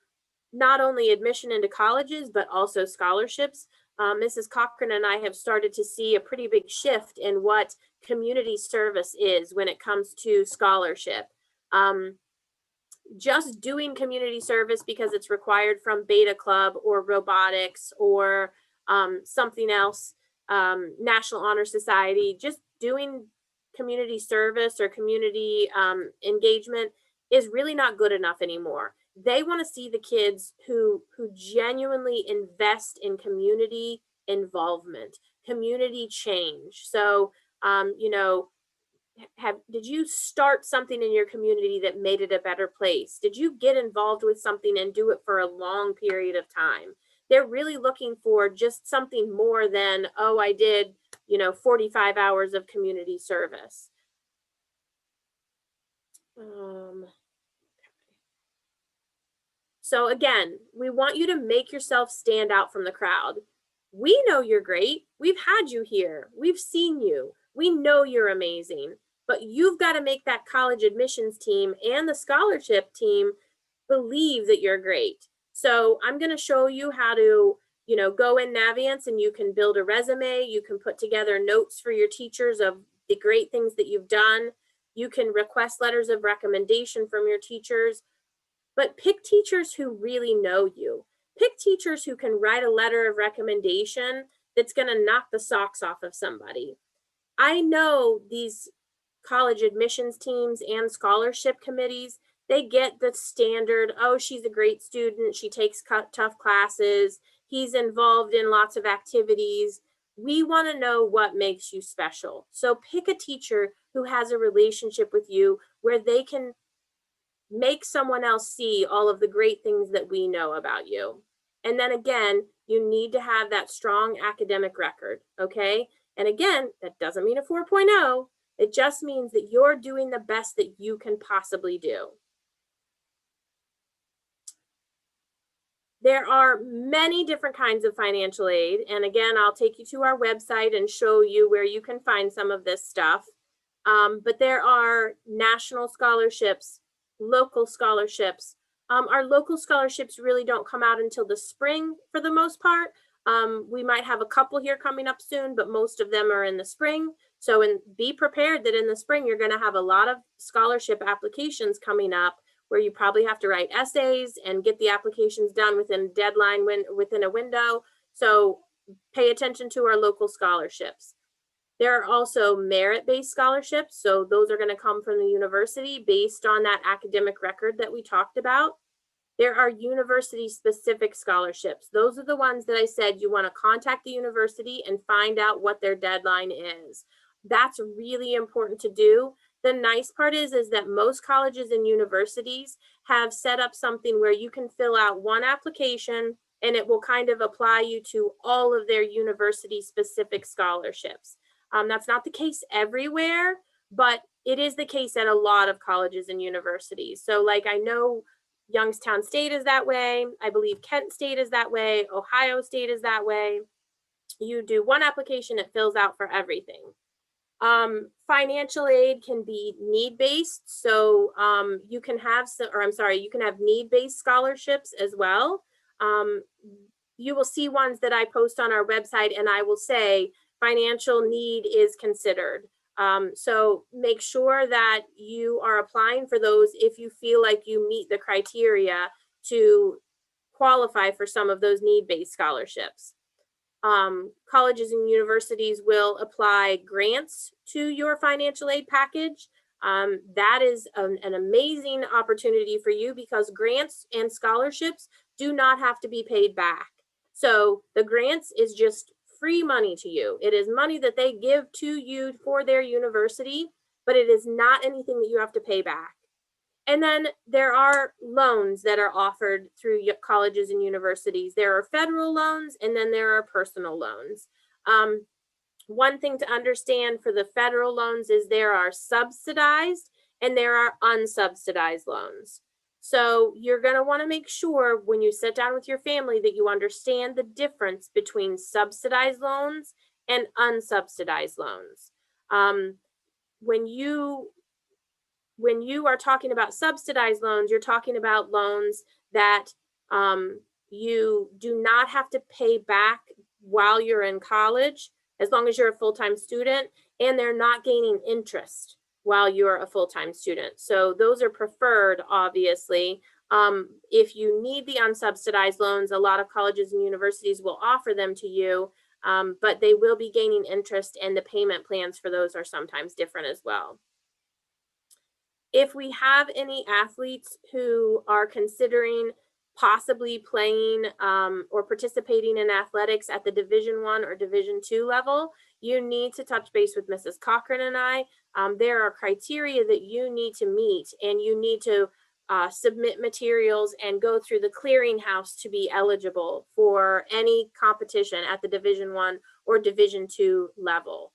not only admission into colleges, but also scholarships. Mrs. Cochran and I have started to see a pretty big shift in what community service is when it comes to scholarship. Just doing community service because it's required from Beta Club or robotics or something else, National Honor Society, just doing community service or community engagement is really not good enough anymore. They want to see the kids who genuinely invest in community involvement, community change. So, did you start something in your community that made it a better place? Did you get involved with something and do it for a long period of time? They're really looking for just something more than, oh, I did, 45 hours of community service. So again, we want you to make yourself stand out from the crowd. We know you're great. We've had you here. We've seen you. We know you're amazing, but you've got to make that college admissions team and the scholarship team believe that you're great. So I'm going to show you how to, go in Navient and you can build a resume. You can put together notes for your teachers of the great things that you've done. You can request letters of recommendation from your teachers, but pick teachers who really know you. Pick teachers who can write a letter of recommendation that's going to knock the socks off of somebody. I know these college admissions teams and scholarship committees, they get the standard, oh, she's a great student, she takes tough classes, he's involved in lots of activities. We want to know what makes you special. So pick a teacher who has a relationship with you where they can make someone else see all of the great things that we know about you. And then again, you need to have that strong academic record, okay? And again, that doesn't mean a 4.0. It just means that you're doing the best that you can possibly do. There are many different kinds of financial aid. And again, I'll take you to our website and show you where you can find some of this stuff. But there are national scholarships, local scholarships. Our local scholarships really don't come out until the spring for the most part. We might have a couple here coming up soon, but most of them are in the spring. So be prepared that in the spring, you're going to have a lot of scholarship applications coming up where you probably have to write essays and get the applications done within a deadline, within a window. So pay attention to our local scholarships. There are also merit-based scholarships. So those are going to come from the university based on that academic record that we talked about. There are university-specific scholarships. Those are the ones that I said you want to contact the university and find out what their deadline is. That's really important to do. The nice part is that most colleges and universities have set up something where you can fill out one application and it will kind of apply you to all of their university-specific scholarships. That's not the case everywhere, but it is the case at a lot of colleges and universities. So like I know Youngstown State is that way. I believe Kent State is that way. Ohio State is that way. You do one application, it fills out for everything. Financial aid can be need-based. So you can have need-based scholarships as well. You will see ones that I post on our website and I will say financial need is considered. So make sure that you are applying for those if you feel like you meet the criteria to qualify for some of those need-based scholarships. Colleges and universities will apply grants to your financial aid package. That is an amazing opportunity for you because grants and scholarships do not have to be paid back. So the grants is just free money to you. It is money that they give to you for their university, but it is not anything that you have to pay back. And then there are loans that are offered through colleges and universities. There are federal loans and then there are personal loans. One thing to understand for the federal loans is there are subsidized and there are unsubsidized loans. So you're going to want to make sure when you sit down with your family that you understand the difference between subsidized loans and unsubsidized loans. When you are talking about subsidized loans, you're talking about loans that you do not have to pay back while you're in college, as long as you're a full-time student, and they're not gaining interest while you're a full-time student. So those are preferred, obviously. If you need the unsubsidized loans, a lot of colleges and universities will offer them to you, but they will be gaining interest and the payment plans for those are sometimes different as well. If we have any athletes who are considering possibly playing or participating in athletics at the Division I or Division II level, you need to touch base with Mrs. Cochran and I. There are criteria that you need to meet and you need to submit materials and go through the clearinghouse to be eligible for any competition at the Division I or Division II level.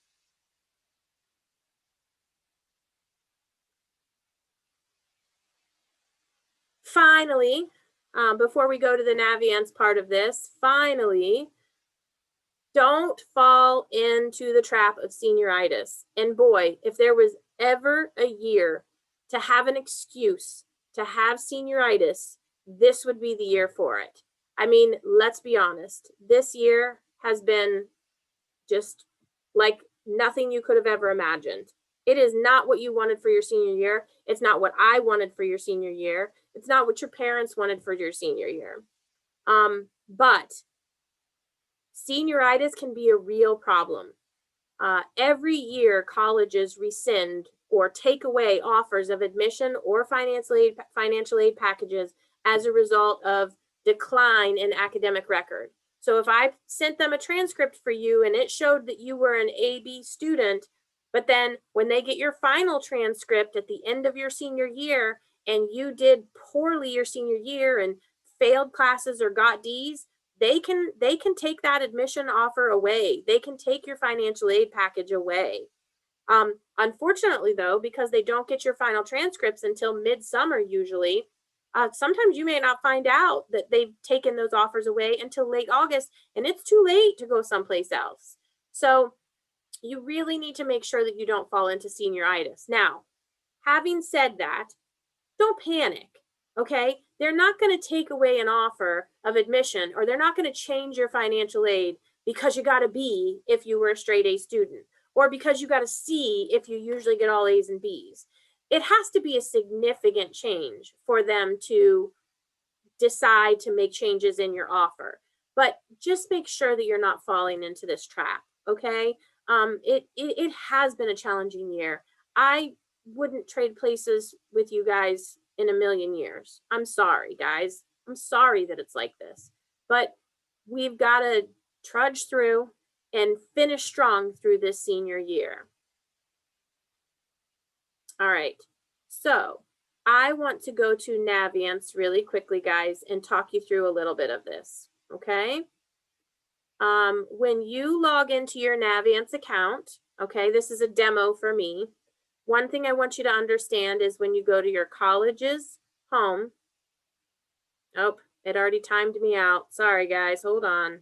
Finally, before we go to the Naviance part of this, finally, Don't fall into the trap of senioritis. And boy, if there was ever a year to have an excuse to have senioritis, this would be the year for it. I mean, let's be honest. This year has been just like nothing you could have ever imagined. It is not what you wanted for your senior year. It's not what I wanted for your senior year. It's not what your parents wanted for your senior year. But senioritis can be a real problem. Every year, colleges rescind or take away offers of admission or financial aid packages as a result of decline in academic record. So if I sent them a transcript for you and it showed that you were an AB student, but then when they get your final transcript at the end of your senior year and you did poorly your senior year and failed classes or got D's, they can take that admission offer away. They can take your financial aid package away. Unfortunately, though, because they don't get your final transcripts until midsummer usually, sometimes you may not find out that they've taken those offers away until late August, and it's too late to go someplace else. So you really need to make sure that you don't fall into senioritis. Now, having said that, don't panic, okay? They're not going to take away an offer of admission, or they're not going to change your financial aid because you got a B if you were a straight A student, or because you got a C if you usually get all A's and B's. It has to be a significant change for them to decide to make changes in your offer. But just make sure that you're not falling into this trap, okay? It has been a challenging year. I wouldn't trade places with you guys in a million years. I'm sorry, guys. I'm sorry that it's like this. But we've got to trudge through and finish strong through this senior year. All right, so I want to go to Navient really quickly, guys, and talk you through a little bit of this, okay? When you log into your Navient account, okay, this is a demo for me. One thing I want you to understand is when you go to your college's home, oh, it already timed me out. Sorry, guys, hold on.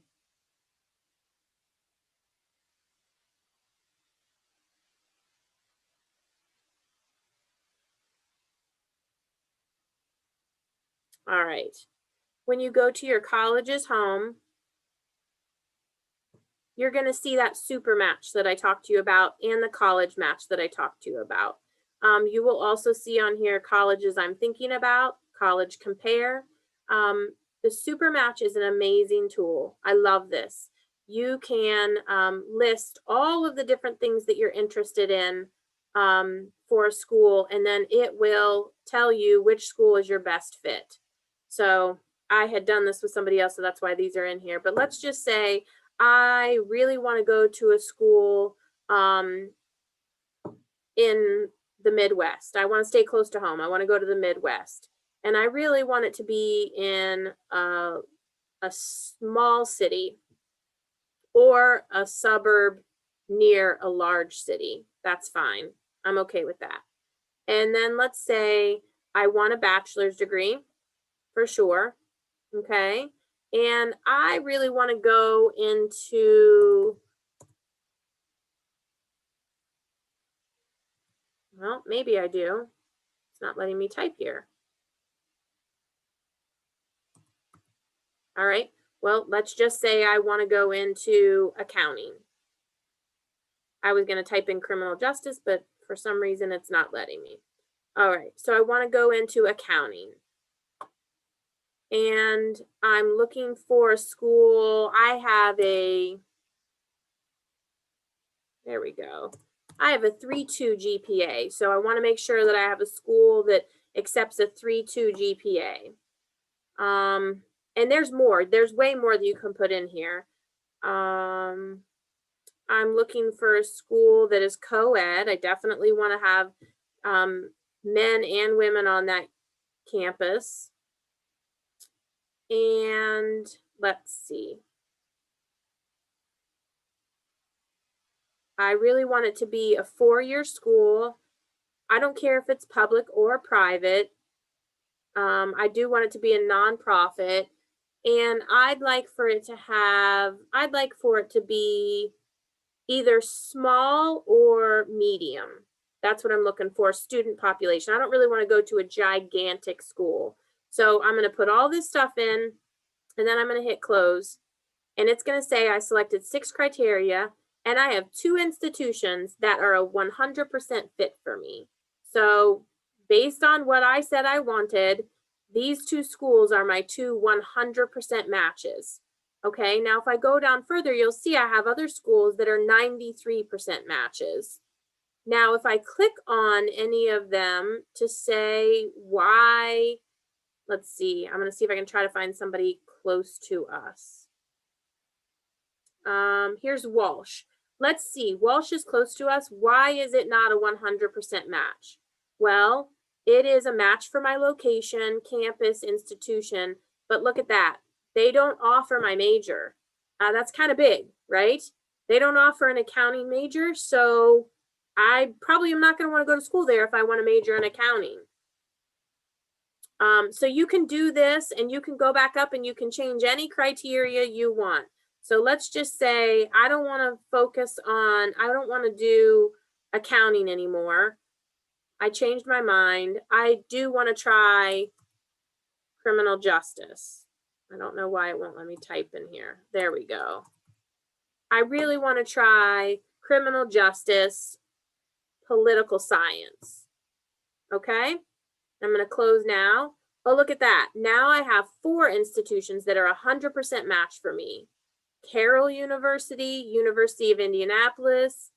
All right, when you go to your college's home, you're going to see that super match that I talked to you about and the college match that I talked to you about. You will also see on here colleges I'm thinking about, college compare. The super match is an amazing tool. I love this. You can list all of the different things that you're interested in for a school, and then it will tell you which school is your best fit. So I had done this with somebody else, so that's why these are in here. But let's just say I really want to go to a school in the Midwest. I want to stay close to home. I want to go to the Midwest. And I really want it to be in a small city or a suburb near a large city. That's fine. I'm okay with that. And then let's say I want a bachelor's degree for sure. Okay. And I really want to go into, well, maybe I do. It's not letting me type here. All right. Well, let's just say I want to go into accounting. I was going to type in criminal justice, but for some reason it's not letting me. All right. So I want to go into accounting. And I'm looking for a school. I have a, there we go. I have a 3.2 GPA. So I want to make sure that I have a school that accepts a 3.2 GPA. And there's more. There's way more that you can put in here. I'm looking for a school that is co-ed. I definitely want to have men and women on that campus. And let's see. I really want it to be a 4-year school. I don't care if it's public or private. I do want it to be a nonprofit. And I'd like for it to be either small or medium. That's what I'm looking for, student population. I don't really want to go to a gigantic school. So I'm going to put all this stuff in, and then I'm going to hit close. And it's going to say I selected 6 criteria, and I have 2 institutions that are a 100% fit for me. So based on what I said I wanted, these 2 schools are my 2 100% matches. Okay, now if I go down further, you'll see I have other schools that are 93% matches. Now, if I click on any of them to say why, let's see, I'm going to see if I can try to find somebody close to us. Here's Walsh. Let's see, Walsh is close to us. Why is it not a 100% match? Well, it is a match for my location, campus, institution, but look at that. They don't offer my major. That's kind of big, right? They don't offer an accounting major, so I probably am not going to want to go to school there if I want to major in accounting. So you can do this, and you can go back up and you can change any criteria you want. So let's just say I don't want to do accounting anymore. I changed my mind. I do want to try criminal justice. I don't know why it won't let me type in here. There we go. I really want to try criminal justice, political science. Okay, I'm going to close now. Oh, look at that. Now I have 4 institutions that are 100% match for me. Carroll University, University of Indianapolis,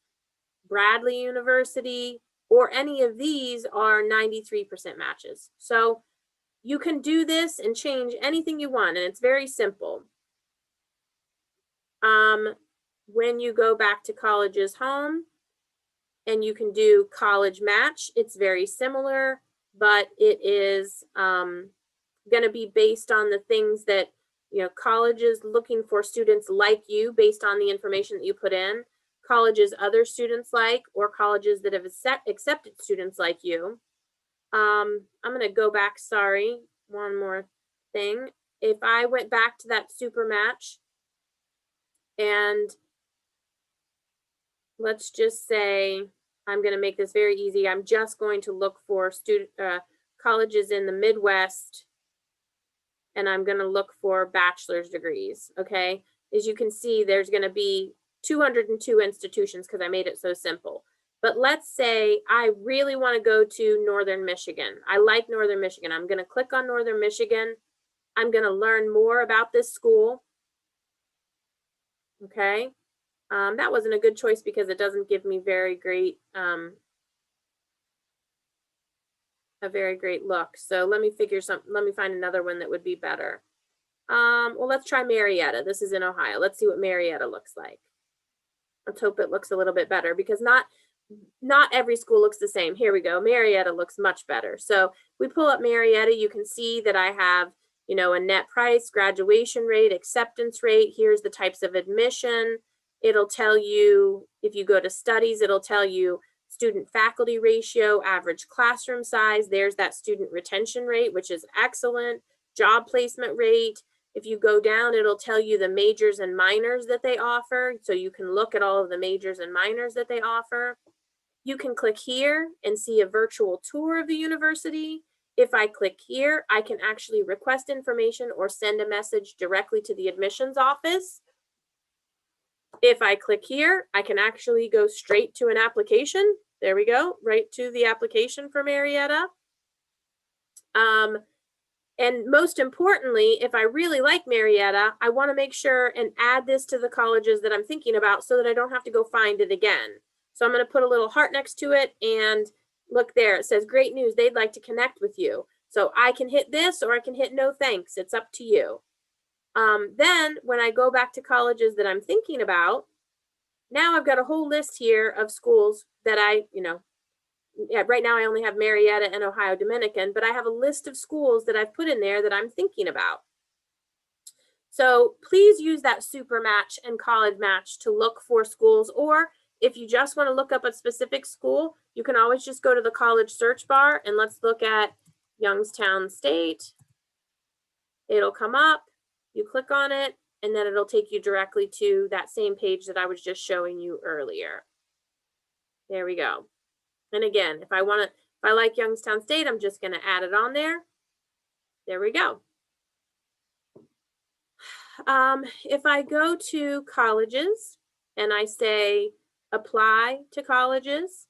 Bradley University, or any of these are 93% matches. So you can do this and change anything you want, and it's very simple. When you go back to college's home and you can do college match, it's very similar, but it is going to be based on the things that, you know, colleges looking for students like you based on the information that you put in, colleges other students like, or colleges that have accepted students like you. I'm going to go back, sorry, one more thing. If I went back to that super match, and let's just say, I'm going to make this very easy. I'm just going to look for colleges in the Midwest, and I'm going to look for bachelor's degrees, okay? As you can see, there's going to be 202 institutions because I made it so simple. But let's say I really want to go to Northern Michigan. I like Northern Michigan. I'm going to click on Northern Michigan. I'm going to learn more about this school. Okay. That wasn't a good choice because it doesn't give me a very great look. So let me find another one that would be better. Well, let's try Marietta. This is in Ohio. Let's see what Marietta looks like. Let's hope it looks a little bit better because not every school looks the same. Here we go. Marietta looks much better. So we pull up Marietta, you can see that I have, you know, a net price, graduation rate, acceptance rate. Here's the types of admission. It'll tell you, if you go to studies, it'll tell you student faculty ratio, average classroom size. There's that student retention rate, which is excellent. Job placement rate. If you go down, it'll tell you the majors and minors that they offer. So you can look at all of the majors and minors that they offer. You can click here and see a virtual tour of the university. If I click here, I can actually request information or send a message directly to the admissions office. If I click here, I can actually go straight to an application. There we go, right to the application for Marietta. And most importantly, if I really like Marietta, I want to make sure and add this to the colleges that I'm thinking about so that I don't have to go find it again. So I'm going to put a little heart next to it and look there. It says, great news, they'd like to connect with you. So I can hit this or I can hit no thanks. It's up to you. Then when I go back to colleges that I'm thinking about, now I've got a whole list here of schools that right now I only have Marietta and Ohio Dominican, but I have a list of schools that I've put in there that I'm thinking about. So please use that super match and college match to look for schools, or if you just want to look up a specific school, you can always just go to the college search bar and let's look at Youngstown State. It'll come up. You click on it, and then it'll take you directly to that same page that I was just showing you earlier. There we go. And again, if I like Youngstown State, I'm just going to add it on there. There we go. If I go to colleges and I say apply to colleges,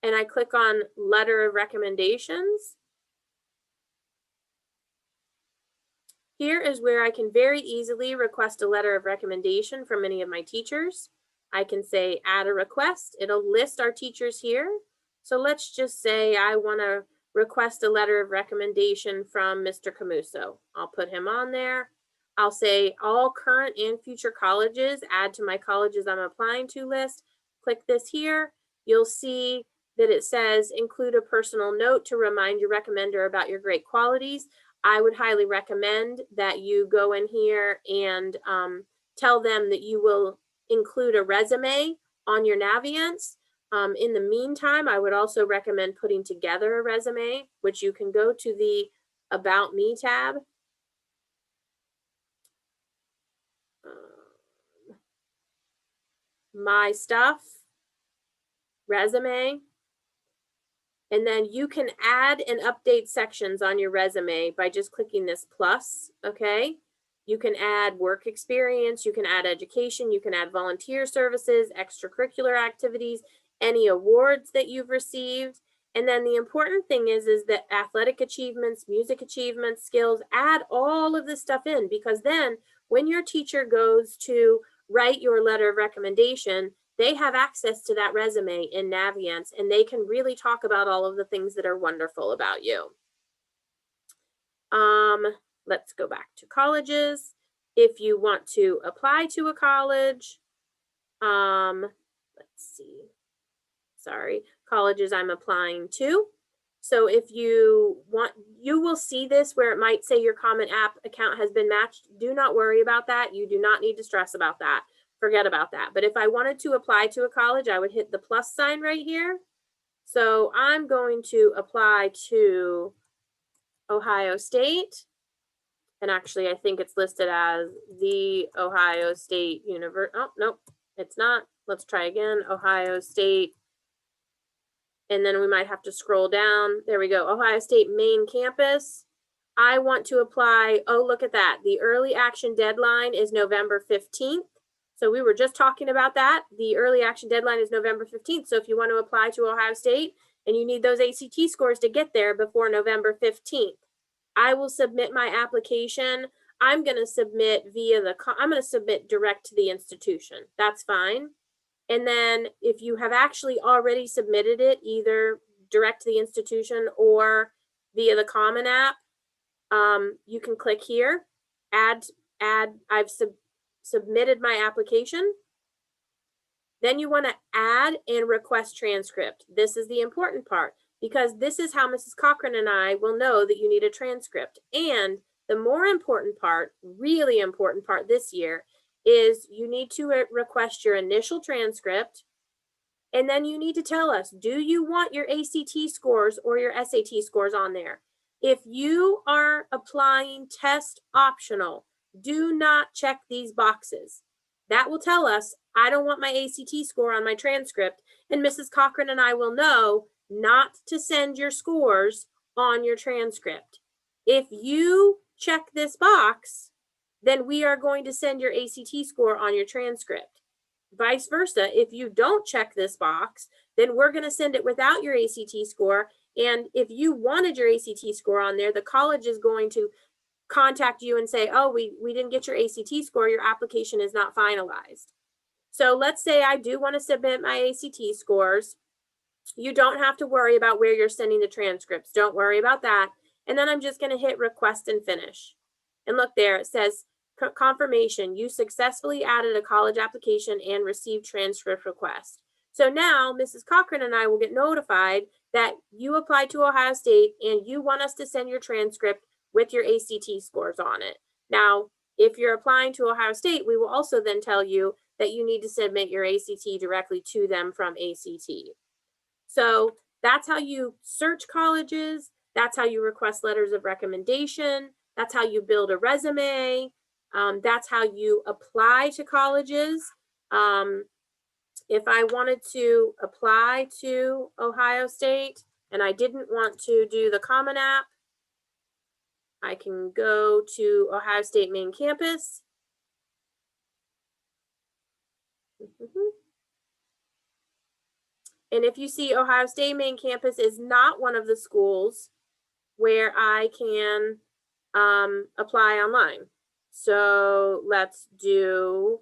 and I click on letter of recommendations, here is where I can very easily request a letter of recommendation from any of my teachers. I can say add a request. It'll list our teachers here. So let's just say I want to request a letter of recommendation from Mr. Camuso. I'll put him on there. I'll say all current and future colleges, add to my colleges I'm applying to list. Click this here. You'll see that it says include a personal note to remind your recommender about your great qualities. I would highly recommend that you go in here and tell them that you will include a resume on your Naviance. In the meantime, I would also recommend putting together a resume, which you can go to the About Me tab. My Stuff, Resume. And then you can add and update sections on your resume by just clicking this plus, okay? You can add work experience, you can add education, you can add volunteer services, extracurricular activities, any awards that you've received. And then the important thing is that athletic achievements, music achievements, skills, add all of this stuff in, because then when your teacher goes to write your letter of recommendation, they have access to that resume in Naviance, and they can really talk about all of the things that are wonderful about you. Let's go back to colleges. If you want to apply to a college, let's see, sorry, colleges I'm applying to. So if you want, you will see this where it might say your Common App account has been matched. Do not worry about that. You do not need to stress about that. Forget about that. But if I wanted to apply to a college, I would hit the plus sign right here. So I'm going to apply to Ohio State. And actually, I think it's listed as the Ohio State University. Oh, nope, it's not. Let's try again. Ohio State. And then we might have to scroll down. There we go. Ohio State main campus. I want to apply. Oh, look at that. The early action deadline is November 15th. So we were just talking about that. The early action deadline is November 15th. So if you want to apply to Ohio State and you need those ACT scores to get there before November 15th, I will submit my application. I'm going to submit I'm going to submit direct to the institution. That's fine. And then if you have actually already submitted it, either direct to the institution or via the Common App, you can click here, add, I've submitted my application. Then you want to add and request transcript. This is the important part, because this is how Mrs. Cochran and I will know that you need a transcript. And the more important part, really important part this year, is you need to request your initial transcript. And then you need to tell us, do you want your ACT scores or your SAT scores on there? If you are applying test optional, do not check these boxes. That will tell us, I don't want my ACT score on my transcript, and Mrs. Cochran and I will know not to send your scores on your transcript. If you check this box, then we are going to send your ACT score on your transcript. Vice versa, if you don't check this box, then we're going to send it without your ACT score. And if you wanted your ACT score on there, the college is going to contact you and say, oh, we didn't get your ACT score, your application is not finalized. So let's say I do want to submit my ACT scores. You don't have to worry about where you're sending the transcripts. Don't worry about that. And then I'm just going to hit request and finish. And look there, it says confirmation, you successfully added a college application and received transcript request. So now Mrs. Cochran and I will get notified that you applied to Ohio State and you want us to send your transcript with your ACT scores on it. Now, if you're applying to Ohio State, we will also then tell you that you need to submit your ACT directly to them from ACT. So that's how you search colleges. That's how you request letters of recommendation. That's how you build a resume. That's how you apply to colleges. If I wanted to apply to Ohio State and I didn't want to do the Common App, I can go to Ohio State main campus. And if you see Ohio State main campus is not one of the schools where I can apply online. So let's do,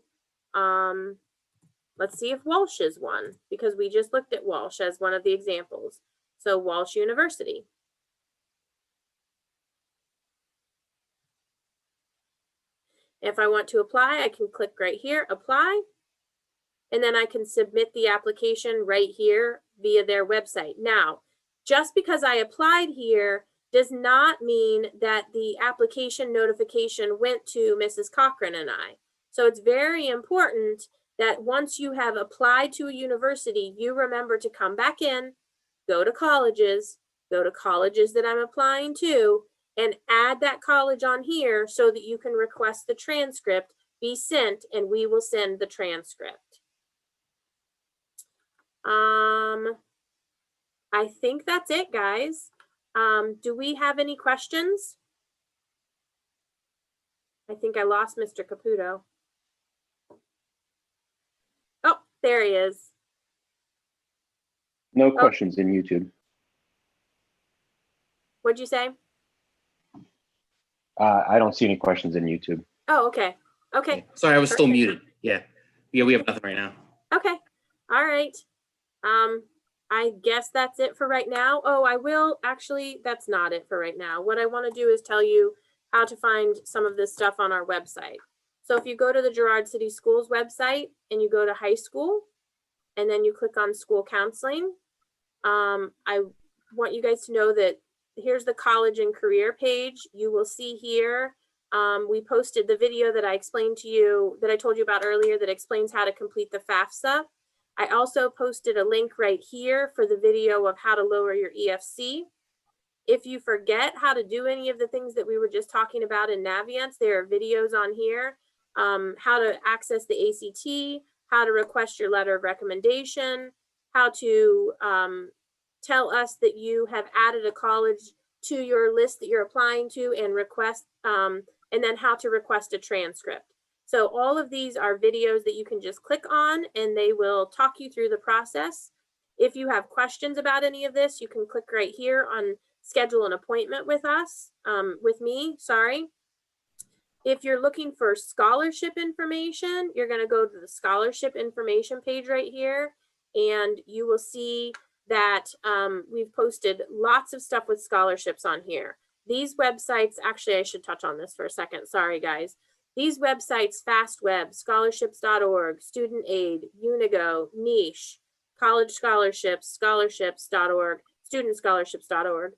let's see if Walsh is one, because we just looked at Walsh as one of the examples. So Walsh University. If I want to apply, I can click right here, apply, and then I can submit the application right here via their website. Now, just because I applied here does not mean that the application notification went to Mrs. Cochran and I. So it's very important that once you have applied to a university, you remember to come back in, go to colleges that I'm applying to, and add that college on here so that you can request the transcript be sent, and we will send the transcript. I think that's it, guys. Do we have any questions? I think I lost Mr. Caputo. Oh, there he is. No questions in YouTube. What'd you say? I don't see any questions in YouTube. Oh, okay. Okay. Sorry, I was still Perfect. muted. Yeah. Yeah, we have nothing right now. Okay. All right. I guess that's it for right now. Oh, I will actually, that's not it for right now. What I want to do is tell you how to find some of this stuff on our website. So if you go to the Girard City Schools website and you go to high school and then you click on school counseling, I want you guys to know that here's the college and career page. You will see here, we posted the video that I explained to you, that I told you about earlier, that explains how to complete the FAFSA. I also posted a link right here for the video of how to lower your EFC. If you forget how to do any of the things that we were just talking about in Naviance, there are videos on here, how to access the ACT, how to request your letter of recommendation, how to tell us that you have added a college to your list that you're applying to and request, and then how to request a transcript. So all of these are videos that you can just click on and they will talk you through the process. If you have questions about any of this, you can click right here on schedule an appointment with us, with me, sorry. If you're looking for scholarship information, you're gonna go to the scholarship information page right here, and you will see that we've posted lots of stuff with scholarships on here. These websites, actually I should touch on this for a second, sorry guys. These websites, FastWeb, scholarships.org, Student Aid, Unigo, Niche, College Scholarships, scholarships.org, studentscholarships.org.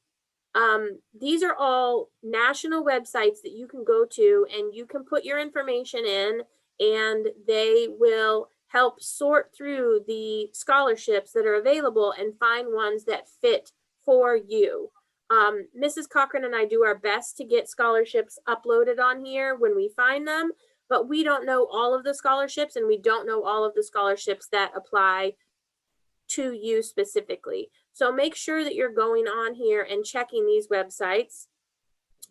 These are all national websites that you can go to and you can put your information in and they will help sort through the scholarships that are available and find ones that fit for you. Mrs. Cochran and I do our best to get scholarships uploaded on here when we find them, but we don't know all of the scholarships and we don't know all of the scholarships that apply to you specifically. So make sure that you're going on here and checking these websites.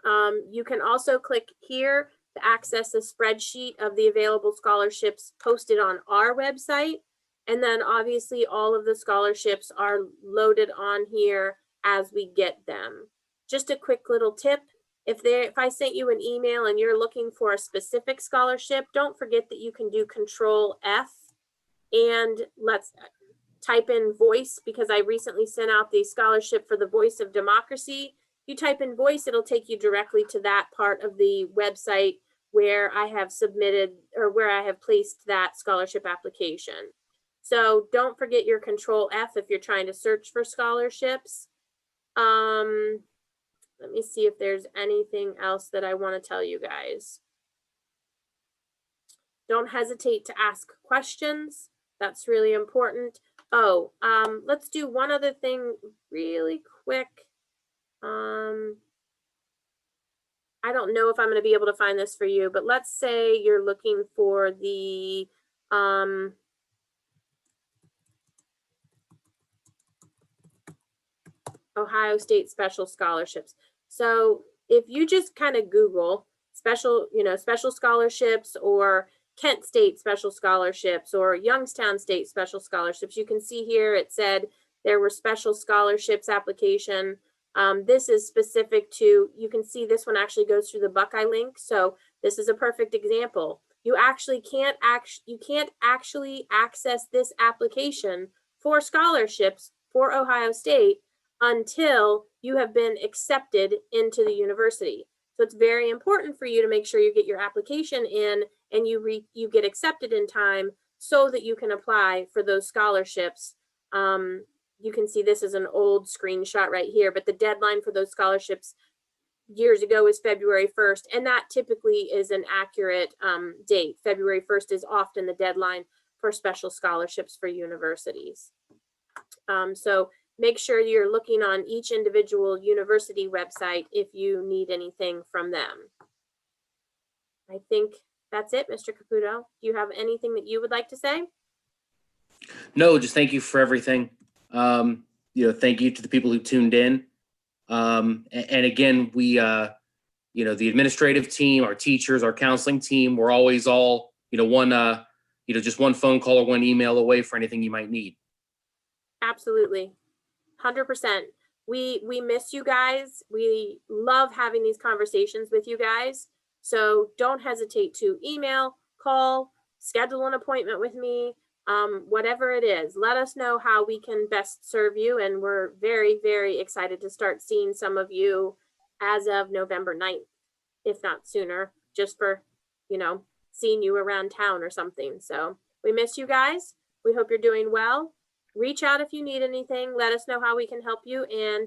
You can also click here to access a spreadsheet of the available scholarships posted on our website. And then obviously all of the scholarships are loaded on here as we get them. Just a quick little tip. If I sent you an email and you're looking for a specific scholarship, don't forget that you can do Control F and let's type in voice, because I recently sent out the scholarship for the Voice of Democracy. You type in voice, it'll take you directly to that part of the website where I have submitted or where I have placed that scholarship application. So don't forget your Control F if you're trying to search for scholarships. Let me see if there's anything else that I want to tell you guys. Don't hesitate to ask questions. That's really important. Oh, let's do one other thing really quick. I don't know if I'm going to be able to find this for you, but let's say you're looking for the Ohio State special scholarships. So if you just kind of Google special, special scholarships, or Kent State special scholarships, or Youngstown State special scholarships, you can see here it said there were special scholarships application. This is specific to, you can see this one actually goes through the Buckeye link. So this is a perfect example. You can't actually access this application for scholarships for Ohio State until you have been accepted into the university. So it's very important for you to make sure you get your application in and you get accepted in time so that you can apply for those scholarships. You can see this is an old screenshot right here, but the deadline for those scholarships years ago is February 1st, and that typically is an accurate date. February 1st is often the deadline for special scholarships for universities. So make sure you're looking on each individual university website if you need anything from them. I think that's it, Mr. Caputo. Do you have anything that you would like to say? No, just thank you for everything. Thank you to the people who tuned in. And again, we, the administrative team, our teachers, our counseling team, we're always all, just one phone call or one email away for anything you might need. Absolutely. 100%. We miss you guys. We love having these conversations with you guys. So don't hesitate to email, call, schedule an appointment with me, whatever it is. Let us know how we can best serve you. And we're very, very excited to start seeing some of you as of November 9th, if not sooner, just for, seeing you around town or something. So we miss you guys. We hope you're doing well. Reach out if you need anything. Let us know how we can help you. And